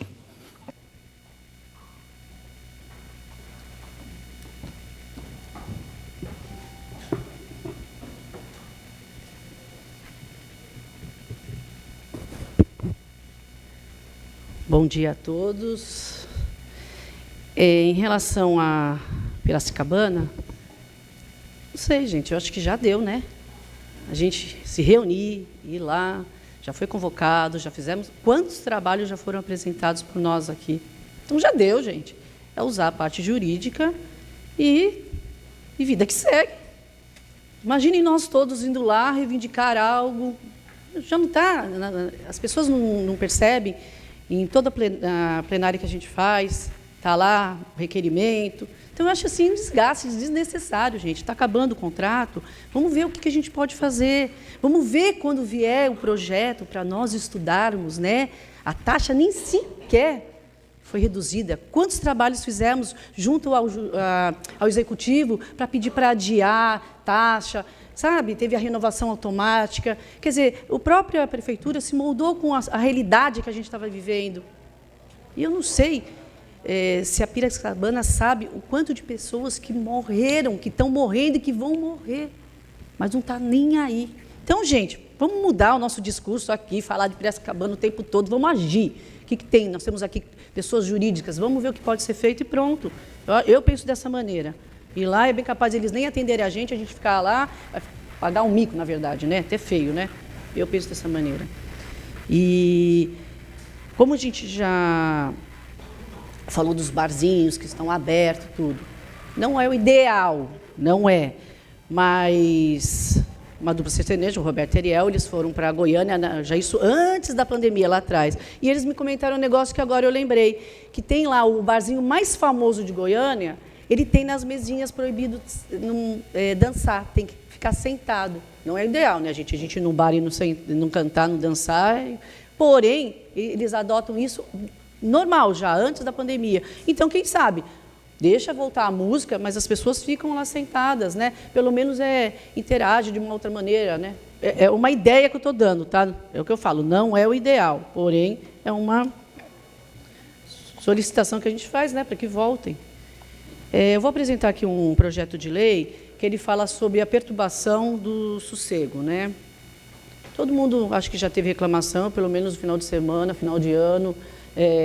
Bom dia a todos. Em relação a Piracicabana, não sei, gente, eu acho que já deu, né? A gente se reunir, ir lá, já foi convocado, já fizemos... Quantos trabalhos já foram apresentados por nós aqui? Então já deu, gente. É usar a parte jurídica e vida que segue. Imaginem nós todos indo lá reivindicar algo. Já não está... As pessoas não percebem. Em toda a plenária que a gente faz, está lá o requerimento. Então, eu acho assim um desgaste desnecessário, gente. Está acabando o contrato. Vamos ver o que a gente pode fazer. Vamos ver quando vier o projeto para nós estudarmos, né? A taxa nem sequer foi reduzida. Quantos trabalhos fizemos junto ao Executivo para pedir para adiar taxa? Sabe, teve a renovação automática. Quer dizer, a própria prefeitura se moldou com a realidade que a gente estava vivendo. E eu não sei se a Piracicabana sabe o quanto de pessoas que morreram, que estão morrendo e que vão morrer, mas não está nem aí. Então, gente, vamos mudar o nosso discurso aqui, falar de Piracicabana o tempo todo, vamos agir. O que tem? Nós temos aqui pessoas jurídicas, vamos ver o que pode ser feito e pronto. Eu penso dessa maneira. E lá é bem capaz de eles nem atenderem a gente ficar lá, vai pagar um mico, na verdade, né? Até feio, né? Eu penso dessa maneira. E como a gente já falou dos barzinhos que estão abertos, tudo, não é o ideal, não é. Mas uma dupla sertaneja, o Roberto e Ariel, eles foram para Goiânia, já isso antes da pandemia, lá atrás. E eles me comentaram um negócio que agora eu lembrei, que tem lá o barzinho mais famoso de Goiânia. Ele tem nas mesinhas proibido dançar, tem que ficar sentado. Não é ideal, né, gente? A gente ir num bar e não cantar, não dançar. Porém, eles adotam isso normal, já antes da pandemia. Então, quem sabe, deixa voltar a música, mas as pessoas ficam lá sentadas, né? Pelo menos interage de uma outra maneira, né? É uma ideia que eu estou dando, tá? É o que eu falo, não é o ideal, porém, é uma solicitação que a gente faz, né, para que voltem. Eu vou apresentar aqui um projeto de lei que ele fala sobre a perturbação do sossego, né? Todo mundo acho que já teve reclamação, pelo menos no final de semana, final de ano,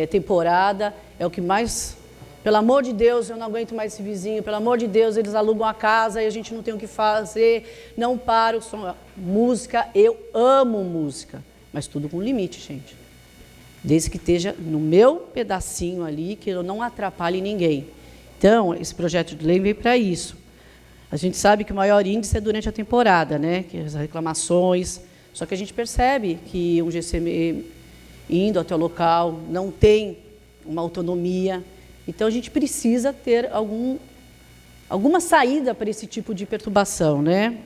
temporada, é o que mais... Pelo amor de Deus, eu não aguento mais esse vizinho, pelo amor de Deus, eles alugam a casa e a gente não tem o que fazer, não para o som. Música, eu amo música, mas tudo com limite, gente. Desde que esteja no meu pedacinho ali, que eu não atrapalhe ninguém. Então, esse projeto de lei veio para isso. A gente sabe que o maior índice é durante a temporada, né? Que as reclamações. Só que a gente percebe que um GCM indo até o local não tem uma autonomia. Então, a gente precisa ter alguma saída para esse tipo de perturbação, né?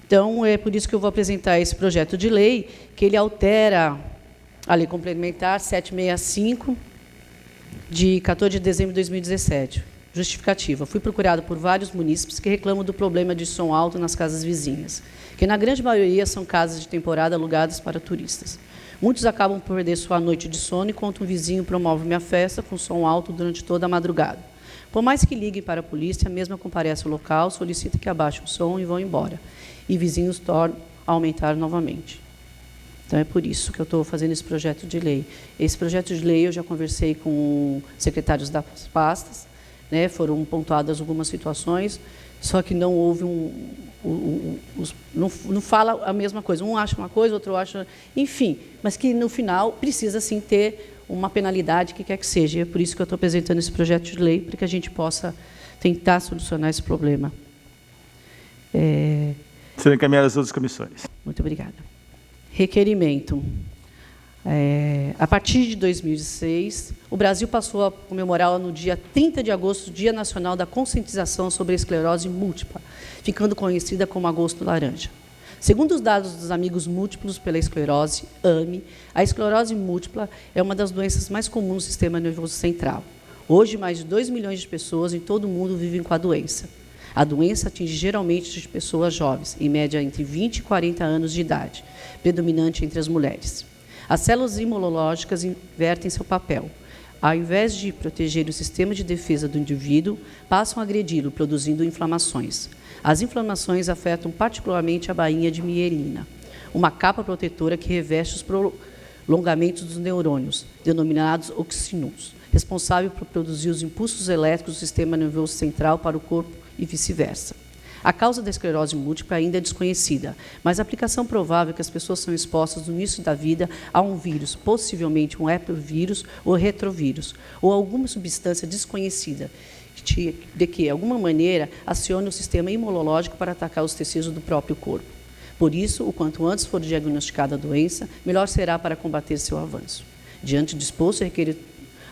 Então, é por isso que eu vou apresentar esse projeto de lei, que ele altera a Lei Complementar 765, de 14 de dezembro de 2017. Justificativa. Fui procurado por vários munícipes que reclamam do problema de som alto nas casas vizinhas, que na grande maioria são casas de temporada alugadas para turistas. Muitos acabam por perder sua noite de sono enquanto um vizinho promove uma festa com som alto durante toda a madrugada. Por mais que liguem para a polícia, a mesma comparece ao local, solicita que abaixe o som e vão embora. E vizinhos tornam a aumentar novamente. Então, é por isso que eu estou fazendo esse projeto de lei. Esse projeto de lei eu já conversei com secretários das pastas, né, foram pontuadas algumas situações, só que não houve não fala a mesma coisa. Um acha uma coisa, outro acha... Enfim, mas que, no final, precisa, sim, ter uma penalidade, que quer que seja. E é por isso que eu estou apresentando esse projeto de lei, para que a gente possa tentar solucionar esse problema. Serão encaminhadas as outras comissões. Muito obrigada. Requerimento. A partir de 2006, o Brasil passou a comemorar no dia 30 de agosto o Dia Nacional da Conscientização sobre a Esclerose Múltipla, ficando conhecida como Agosto Laranja. Segundo os dados dos Amigos Múltiplos pela Esclerose, AME, a esclerose múltipla é uma das doenças mais comuns do sistema nervoso central. Hoje, mais de 2 milhões de pessoas em todo o mundo vivem com a doença. A doença atinge geralmente as pessoas jovens, em média entre 20 e 40 anos de idade, predominante entre as mulheres. As células imunológicas invertem seu papel. Ao invés de proteger o sistema de defesa do indivíduo, passam a agredi-lo, produzindo inflamações. As inflamações afetam particularmente a bainha de mielina, uma capa protetora que reveste os prolongamentos dos neurônios, denominados oxínuos, responsável por produzir os impulsos elétricos do sistema nervoso central para o corpo e vice-versa. A causa da esclerose múltipla ainda é desconhecida, mas a aplicação provável é que as pessoas são expostas no início da vida a um vírus, possivelmente um herpesvírus ou retrovírus, ou alguma substância desconhecida, de que, de alguma maneira, acione o sistema imunológico para atacar os tecidos do próprio corpo. Por isso, o quanto antes for diagnosticada a doença, melhor será para combater seu avanço. Diante do exposto, requer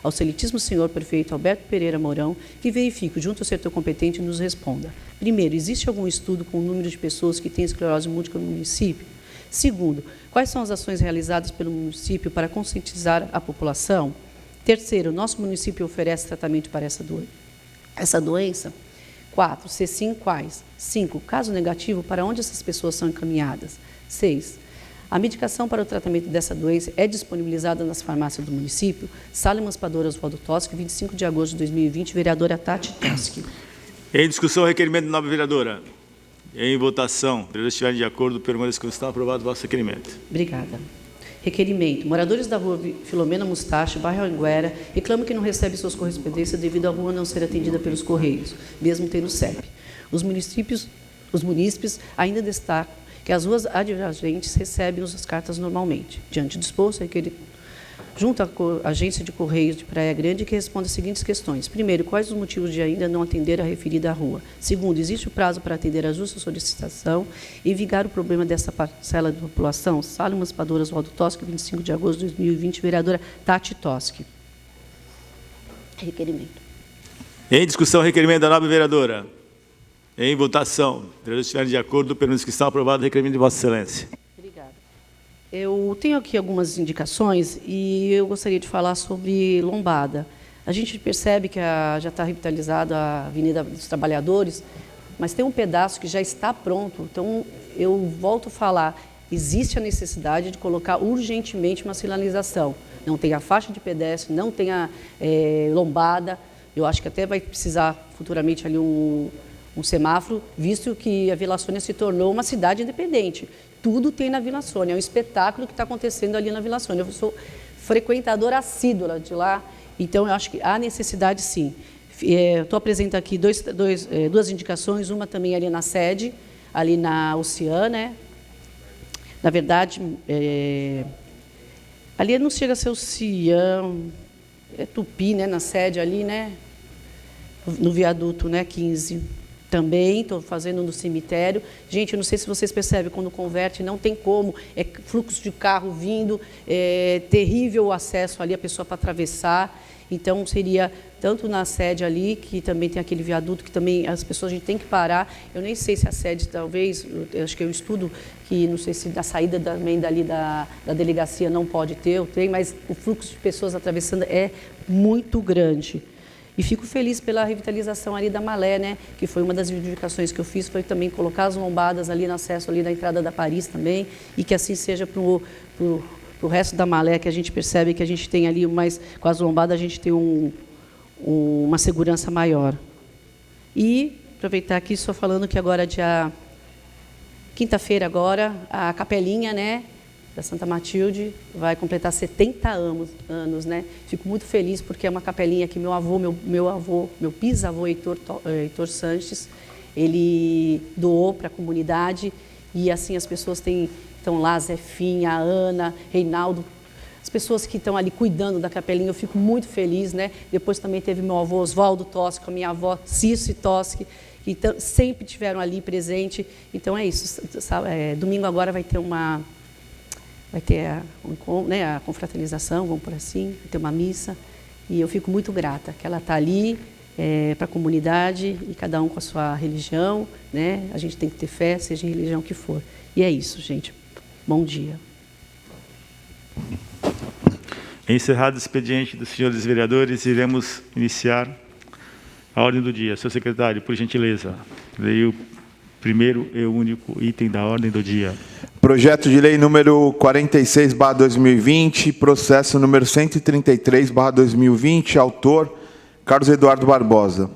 ao excelentíssimo senhor prefeito Alberto Pereira Mourão que verifique, junto ao setor competente, e nos responda. Primeiro, existe algum estudo com o número de pessoas que têm esclerose múltipla no município? Segundo, quais são as ações realizadas pelo município para conscientizar a população? Terceiro, nosso município oferece tratamento para essa doença? 4, se sim, quais? 5, caso negativo, para onde essas pessoas são encaminhadas? 6, a medicação para o tratamento dessa doença é disponibilizada nas farmácias do município? Sala Emancipadora Oswaldo Toschi, 25 de agosto de 2020, vereadora Tati Toschi. Em discussão, requerimento da nova vereadora. Em votação, se estiverem de acordo, permaneça como está aprovado o vosso requerimento. Obrigada. Requerimento. Moradores da rua Filomena Mustache, bairro Anguera, reclamam que não recebem suas correspondências devido à rua não ser atendida pelos Correios, mesmo tendo CEP. Os munícipes ainda destacam que as ruas adjacentes recebem as cartas normalmente. Diante do exposto, junto à agência de Correios de Praia Grande, que responde as seguintes questões. Primeiro, quais os motivos de ainda não atender a referida rua? Segundo, existe o prazo para atender a justa solicitação e vigar o problema dessa parcela da população? Sala Emancipadora Oswaldo Toschi, 25 de agosto de 2020, vereadora Tati Toschi. Requerimento. Em discussão, requerimento da nova vereadora. Em votação, se estiverem de acordo, permaneça que está aprovado o requerimento de Vossa Excelência. Obrigada. Eu tenho aqui algumas indicações e eu gostaria de falar sobre lombada. A gente percebe que já está revitalizada a Avenida dos Trabalhadores, mas tem um pedaço que já está pronto. Então, eu volto a falar, existe a necessidade de colocar urgentemente uma sinalização. Não tem a faixa de pedestre, não tem a lombada. Eu acho que até vai precisar futuramente ali um semáforo, visto que a Vila Sônia se tornou uma cidade independente. Tudo tem na Vila Sônia, é um espetáculo que está acontecendo ali na Vila Sônia. Eu sou frequentadora assídua de lá, então eu acho que há necessidade sim. Estou apresentando aqui duas indicações, uma também ali na sede, ali na Oceana, né? Na verdade, ali não chega a ser Oceana, é Tupi, né? Na sede ali, né? No viaduto, né? 15. Também estou fazendo no cemitério. Gente, eu não sei se vocês percebem, quando converte, não tem como, é fluxo de carro vindo, é terrível o acesso ali, a pessoa para atravessar. Então, seria tanto na sede ali, que também tem aquele viaduto, que também as pessoas, a gente tem que parar. Eu nem sei se a sede, talvez, eu acho que é um estudo que, não sei se da saída também dali da delegacia não pode ter, ou tem, mas o fluxo de pessoas atravessando é muito grande. E fico feliz pela revitalização ali da Malé, né? Que foi uma das reivindicações que eu fiz, foi também colocar as lombadas ali no acesso ali da entrada da Paris também, e que assim seja para o resto da Malé, que a gente percebe que a gente tem ali, mais com as lombadas, a gente tem uma segurança maior. E aproveitar aqui, só falando que agora, quinta-feira agora, a Capelinha, né? Da Santa Matilde vai completar 70 anos, né? Fico muito feliz porque é uma capelinha que meu bisavô Heitor Sanches, ele doou para a comunidade, e assim as pessoas estão lá, Zefinha, Ana, Reinaldo, as pessoas que estão ali cuidando da capelinha, eu fico muito feliz, né? Depois também teve meu avô Oswaldo Toschi, a minha avó Cício Toschi, que sempre tiveram ali presente. Então é isso. Domingo agora vai ter a confraternização, vamos por assim, vai ter uma missa. E eu fico muito grata que ela está ali para a comunidade e cada um com a sua religião, né? A gente tem que ter fé, seja em religião que for. E é isso, gente. Bom dia. Encerrado o expediente dos senhores vereadores, iremos iniciar a ordem do dia. Senhor secretário, por gentileza, leia o primeiro e único item da ordem do dia. Projeto de lei número 46/2020, processo número 133/2020, autor Carlos Eduardo Barbosa.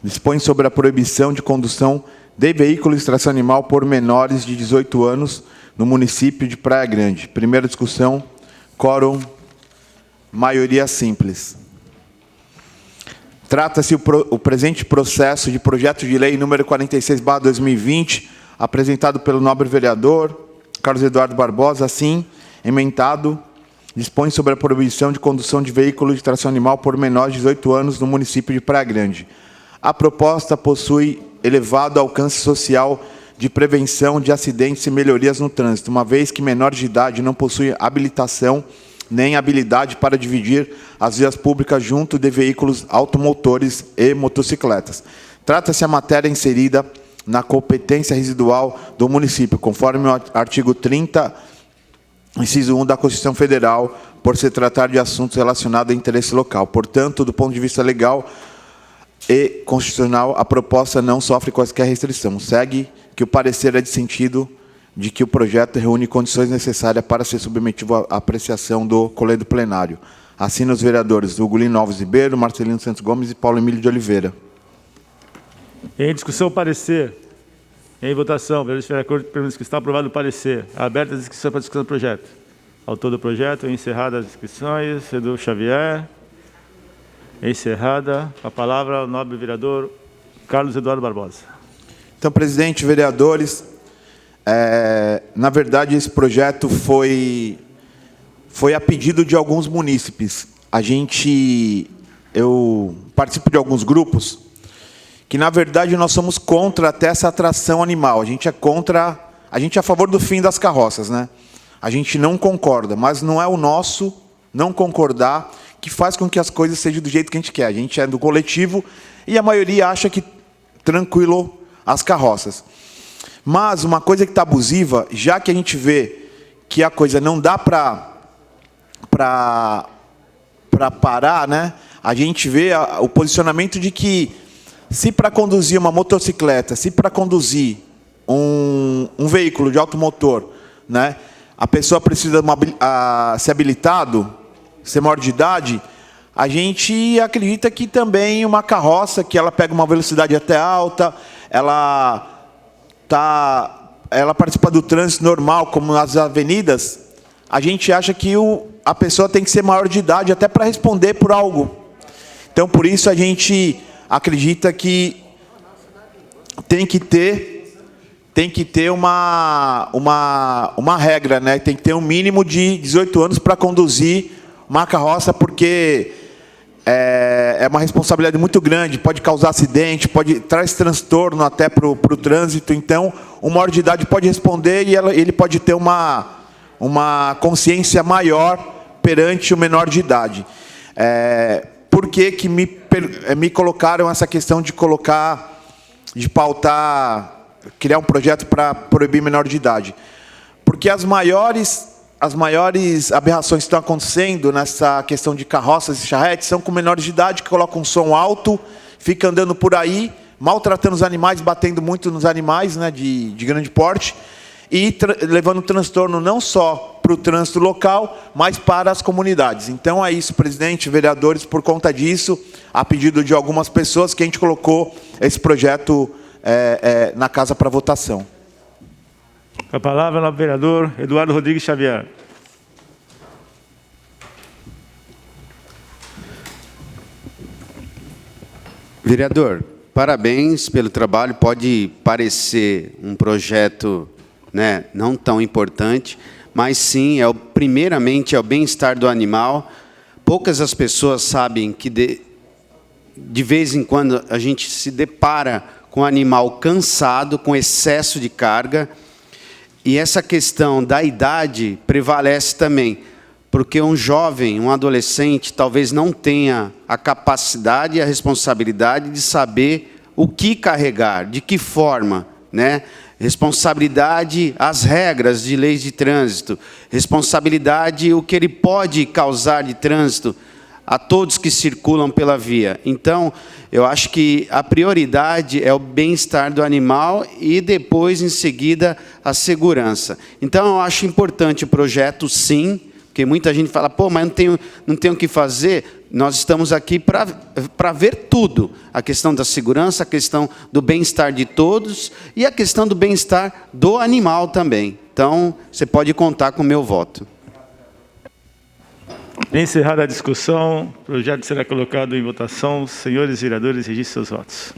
Dispõe sobre a proibição de condução de veículo de extração animal por menores de 18 anos no município de Praia Grande. Primeira discussão, quórum, maioria simples. Trata-se o presente processo de projeto de lei número 46/2020, apresentado pelo nobre vereador Carlos Eduardo Barbosa, assim, emendado, dispõe sobre a proibição de condução de veículos de tração animal por menores de 18 anos no município de Praia Grande. A proposta possui elevado alcance social de prevenção de acidentes e melhorias no trânsito, uma vez que menores de idade não possuem habilitação nem habilidade para dividir as vias públicas junto de veículos automotores e motocicletas. Trata-se a matéria inserida na competência residual do município, conforme o artigo 30, inciso 1 da Constituição Federal, por se tratar de assuntos relacionados a interesse local. Portanto, do ponto de vista legal e constitucional, a proposta não sofre quaisquer restrição. Segue que o parecer é de sentido de que o projeto reúne condições necessárias para ser submetido à apreciação do Colégio Plenário. Assinam os vereadores Hugo Lino Alves Ribeiro, Marcelino Santos Gomes e Paulo Emílio de Oliveira. Em discussão, parecer. Em votação, vereador permite que está aprovado o parecer. Aberta a inscrição para a discussão do projeto. Autor do projeto, encerradas as inscrições, Edu Xavier. Encerrada a palavra ao nobre vereador Carlos Eduardo Barbosa. Então, presidente, vereadores, na verdade, esse projeto foi a pedido de alguns munícipes. Eu participo de alguns grupos que, na verdade, nós somos contra até essa atração animal. A gente é a favor do fim das carroças, né? A gente não concorda, mas não é o nosso não concordar que faz com que as coisas sejam do jeito que a gente quer. A gente é do coletivo e a maioria acha que tranquilo as carroças. Mas uma coisa que está abusiva, já que a gente vê que a coisa não dá para parar, né? A gente vê o posicionamento de que, se para conduzir uma motocicleta, se para conduzir um veículo de automotor, né, a pessoa precisa ser habilitado, ser maior de idade, a gente acredita que também uma carroça, que ela pega uma velocidade até alta, ela participa do trânsito normal, como nas avenidas, a gente acha que a pessoa tem que ser maior de idade até para responder por algo. Então, por isso, a gente acredita que tem que ter uma regra, né? Tem que ter um mínimo de 18 anos para conduzir uma carroça, porque é uma responsabilidade muito grande, pode causar acidente, traz transtorno até para o trânsito. Então, o maior de idade pode responder e ele pode ter uma consciência maior perante o menor de idade. Por que me colocaram essa questão de pautar, criar um projeto para proibir menor de idade? Porque as maiores aberrações que estão acontecendo nessa questão de carroças e charretes são com menores de idade que colocam um som alto, fica andando por aí, maltratando os animais, batendo muito nos animais, né, de grande porte, e levando transtorno não só para o trânsito local, mas para as comunidades. Então é isso, presidente, vereadores, por conta disso, a pedido de algumas pessoas, que a gente colocou esse projeto na casa para votação. Com a palavra ao vereador Eduardo Rodrigues Xavier. Vereador, parabéns pelo trabalho. Pode parecer um projeto, né, não tão importante, mas sim, primeiramente é o bem-estar do animal. Poucas as pessoas sabem que de vez em quando a gente se depara com um animal cansado, com excesso de carga, e essa questão da idade prevalece também, porque um jovem, um adolescente, talvez não tenha a capacidade e a responsabilidade de saber o que carregar, de que forma, né? Responsabilidade, as regras de leis de trânsito, responsabilidade, o que ele pode causar de trânsito a todos que circulam pela via. Então, eu acho que a prioridade é o bem-estar do animal e depois, em seguida, a segurança. Então, eu acho importante o projeto, sim, porque muita gente fala, pô, mas não tenho o que fazer. Nós estamos aqui para ver tudo. A questão da segurança, a questão do bem-estar de todos e a questão do bem-estar do animal também. Então, você pode contar com o meu voto. Encerrada a discussão, o projeto será colocado em votação. Senhores vereadores, registrem seus votos.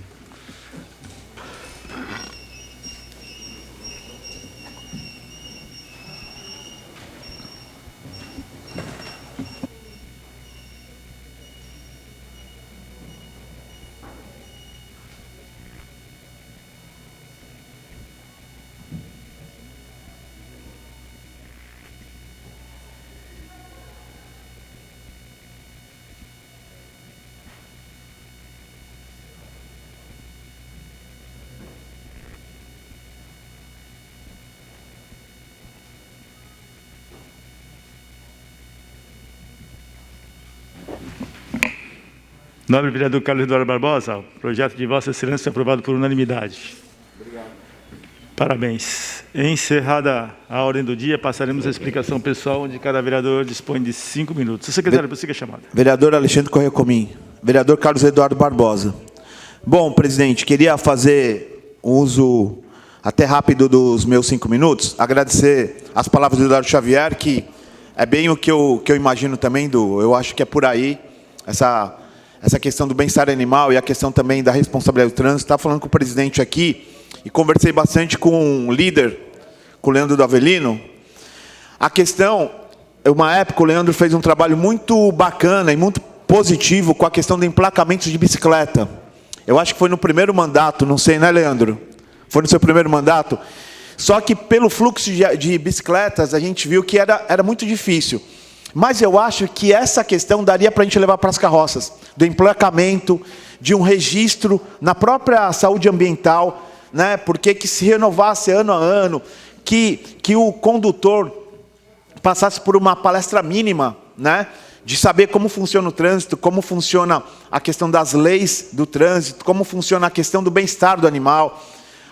Nobre vereador Carlos Eduardo Barbosa, o projeto de Vossa Excelência é aprovado por unanimidade. Obrigado. Parabéns. Encerrada a ordem do dia, passaremos a explicação pessoal, onde cada vereador dispõe de 5 minutos. O secretário, prossiga a chamada. Vereador Alexandre Corrêa Comim. Vereador Carlos Eduardo Barbosa. Bom, presidente, queria fazer uso até rápido dos meus 5 minutos, agradecer as palavras do Eduardo Xavier, que é bem o que eu imagino também, eu acho que é por aí, essa questão do bem-estar animal e a questão também da responsabilidade do trânsito. Estava falando com o presidente aqui e conversei bastante com um líder, com o Leandro do Avelino. A questão, uma época o Leandro fez um trabalho muito bacana e muito positivo com a questão do emplacamento de bicicleta. Eu acho que foi no primeiro mandato, não sei, né, Leandro? Foi no seu primeiro mandato? Só que pelo fluxo de bicicletas, a gente viu que era muito difícil. Mas eu acho que essa questão daria para a gente levar para as carroças, do emplacamento, de um registro na própria saúde ambiental, né? Porque que se renovasse ano a ano, que o condutor passasse por uma palestra mínima, né? De saber como funciona o trânsito, como funciona a questão das leis do trânsito, como funciona a questão do bem-estar do animal.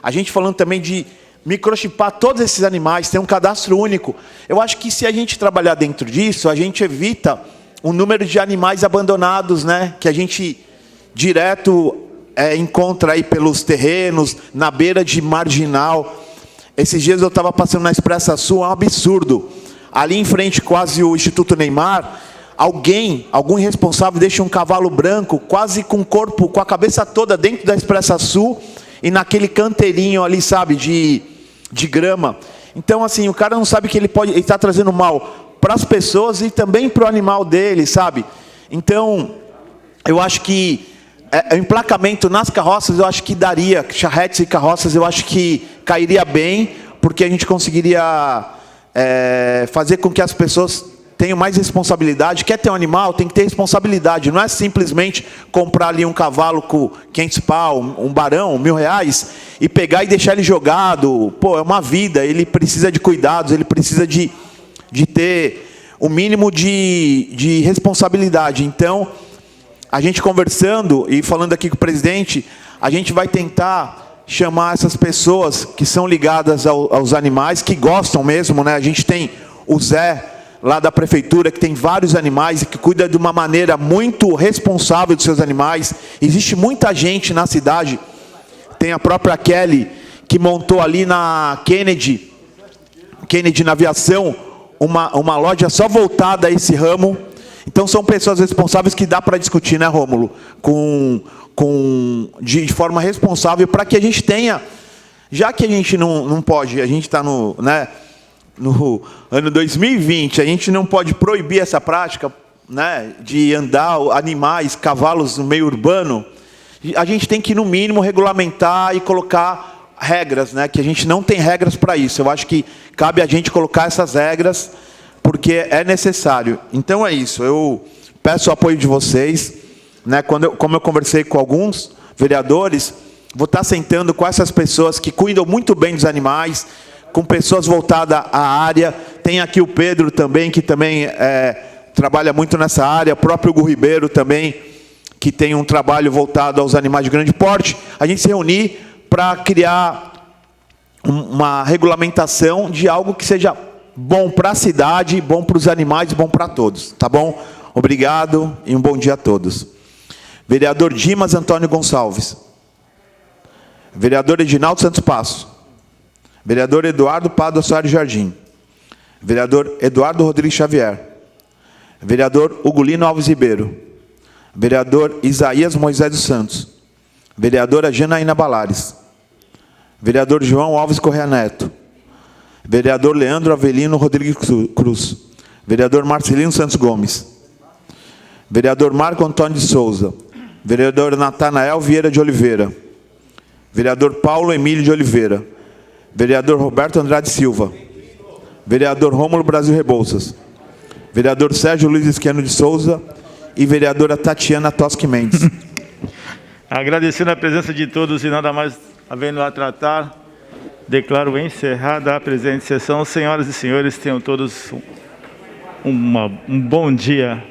A gente falando também de microchipar todos esses animais, ter um cadastro único. Eu acho que se a gente trabalhar dentro disso, a gente evita o número de animais abandonados, né? Que a gente direto encontra aí pelos terrenos, na beira de marginal. Esses dias eu estava passando na Expressa Sul, é um absurdo. Ali em frente quase o Instituto Neymar, algum irresponsável deixa um cavalo branco, quase com o corpo, com a cabeça toda dentro da Expressa Sul, e naquele canteirinho ali, sabe, de grama. Então, assim, o cara não sabe que ele está trazendo mal para as pessoas e também para o animal dele, sabe? Então, eu acho que o emplacamento nas carroças, eu acho que daria, charretes e carroças, eu acho que cairia bem, porque a gente conseguiria fazer com que as pessoas tenham mais responsabilidade. Quer ter um animal, tem que ter responsabilidade. Não é simplesmente comprar ali um cavalo com 500 pau, um barão, R$1.000, e pegar e deixar ele jogado. Pô, é uma vida, ele precisa de cuidados, ele precisa de ter o mínimo de responsabilidade. Então, a gente conversando e falando aqui com o presidente, a gente vai tentar chamar essas pessoas que são ligadas aos animais, que gostam mesmo, né? A gente tem o Zé, lá da prefeitura, que tem vários animais e que cuida de uma maneira muito responsável dos seus animais. Existe muita gente na cidade, tem a própria Kelly, que montou ali na Kennedy na aviação, uma loja só voltada a esse ramo. Então são pessoas responsáveis que dá para discutir, né, Rômulo? De forma responsável, para que a gente tenha, já que a gente não pode, a gente está no... né, no ano 2020, a gente não pode proibir essa prática, né, de andar animais, cavalos no meio urbano, a gente tem que, no mínimo, regulamentar e colocar regras, né, que a gente não tem regras para isso. Eu acho que cabe a gente colocar essas regras, porque é necessário. Então é isso, eu peço o apoio de vocês, né, como eu conversei com alguns vereadores, vou estar sentando com essas pessoas que cuidam muito bem dos animais, com pessoas voltadas à área. Tem aqui o Pedro também, que também trabalha muito nessa área, o próprio Hugo Ribeiro também, que tem um trabalho voltado aos animais de grande porte. A gente se reunir para criar uma regulamentação de algo que seja bom para a cidade, bom para os animais, bom para todos. Tá bom? Obrigado e um bom dia a todos. Vereador Dimas Antônio Gonçalves. Vereador Edinaldo Santos Passo. Vereador Eduardo Pádua Soares Jardim. Vereador Eduardo Rodrigues Xavier. Vereador Ugolino Alves Ribeiro. Vereador Isaías Moisés dos Santos. Vereadora Janaína Balares. Vereador João Alves Correia Neto. Vereador Leandro Avelino Rodrigues Cruz. Vereador Marcelino Santos Gomes. Vereador Marco Antônio de Souza. Vereador Natanael Vieira de Oliveira. Vereador Paulo Emílio de Oliveira. Vereador Roberto Andrade Silva. Vereador Rômulo Brasil Rebouças. Vereador Sérgio Luiz Esquiano de Souza e vereadora Tatiana Toschi Mendes. Agradecendo a presença de todos e nada mais havendo a tratar, declaro encerrada a presente sessão. Senhoras e senhores, tenham todos um bom dia.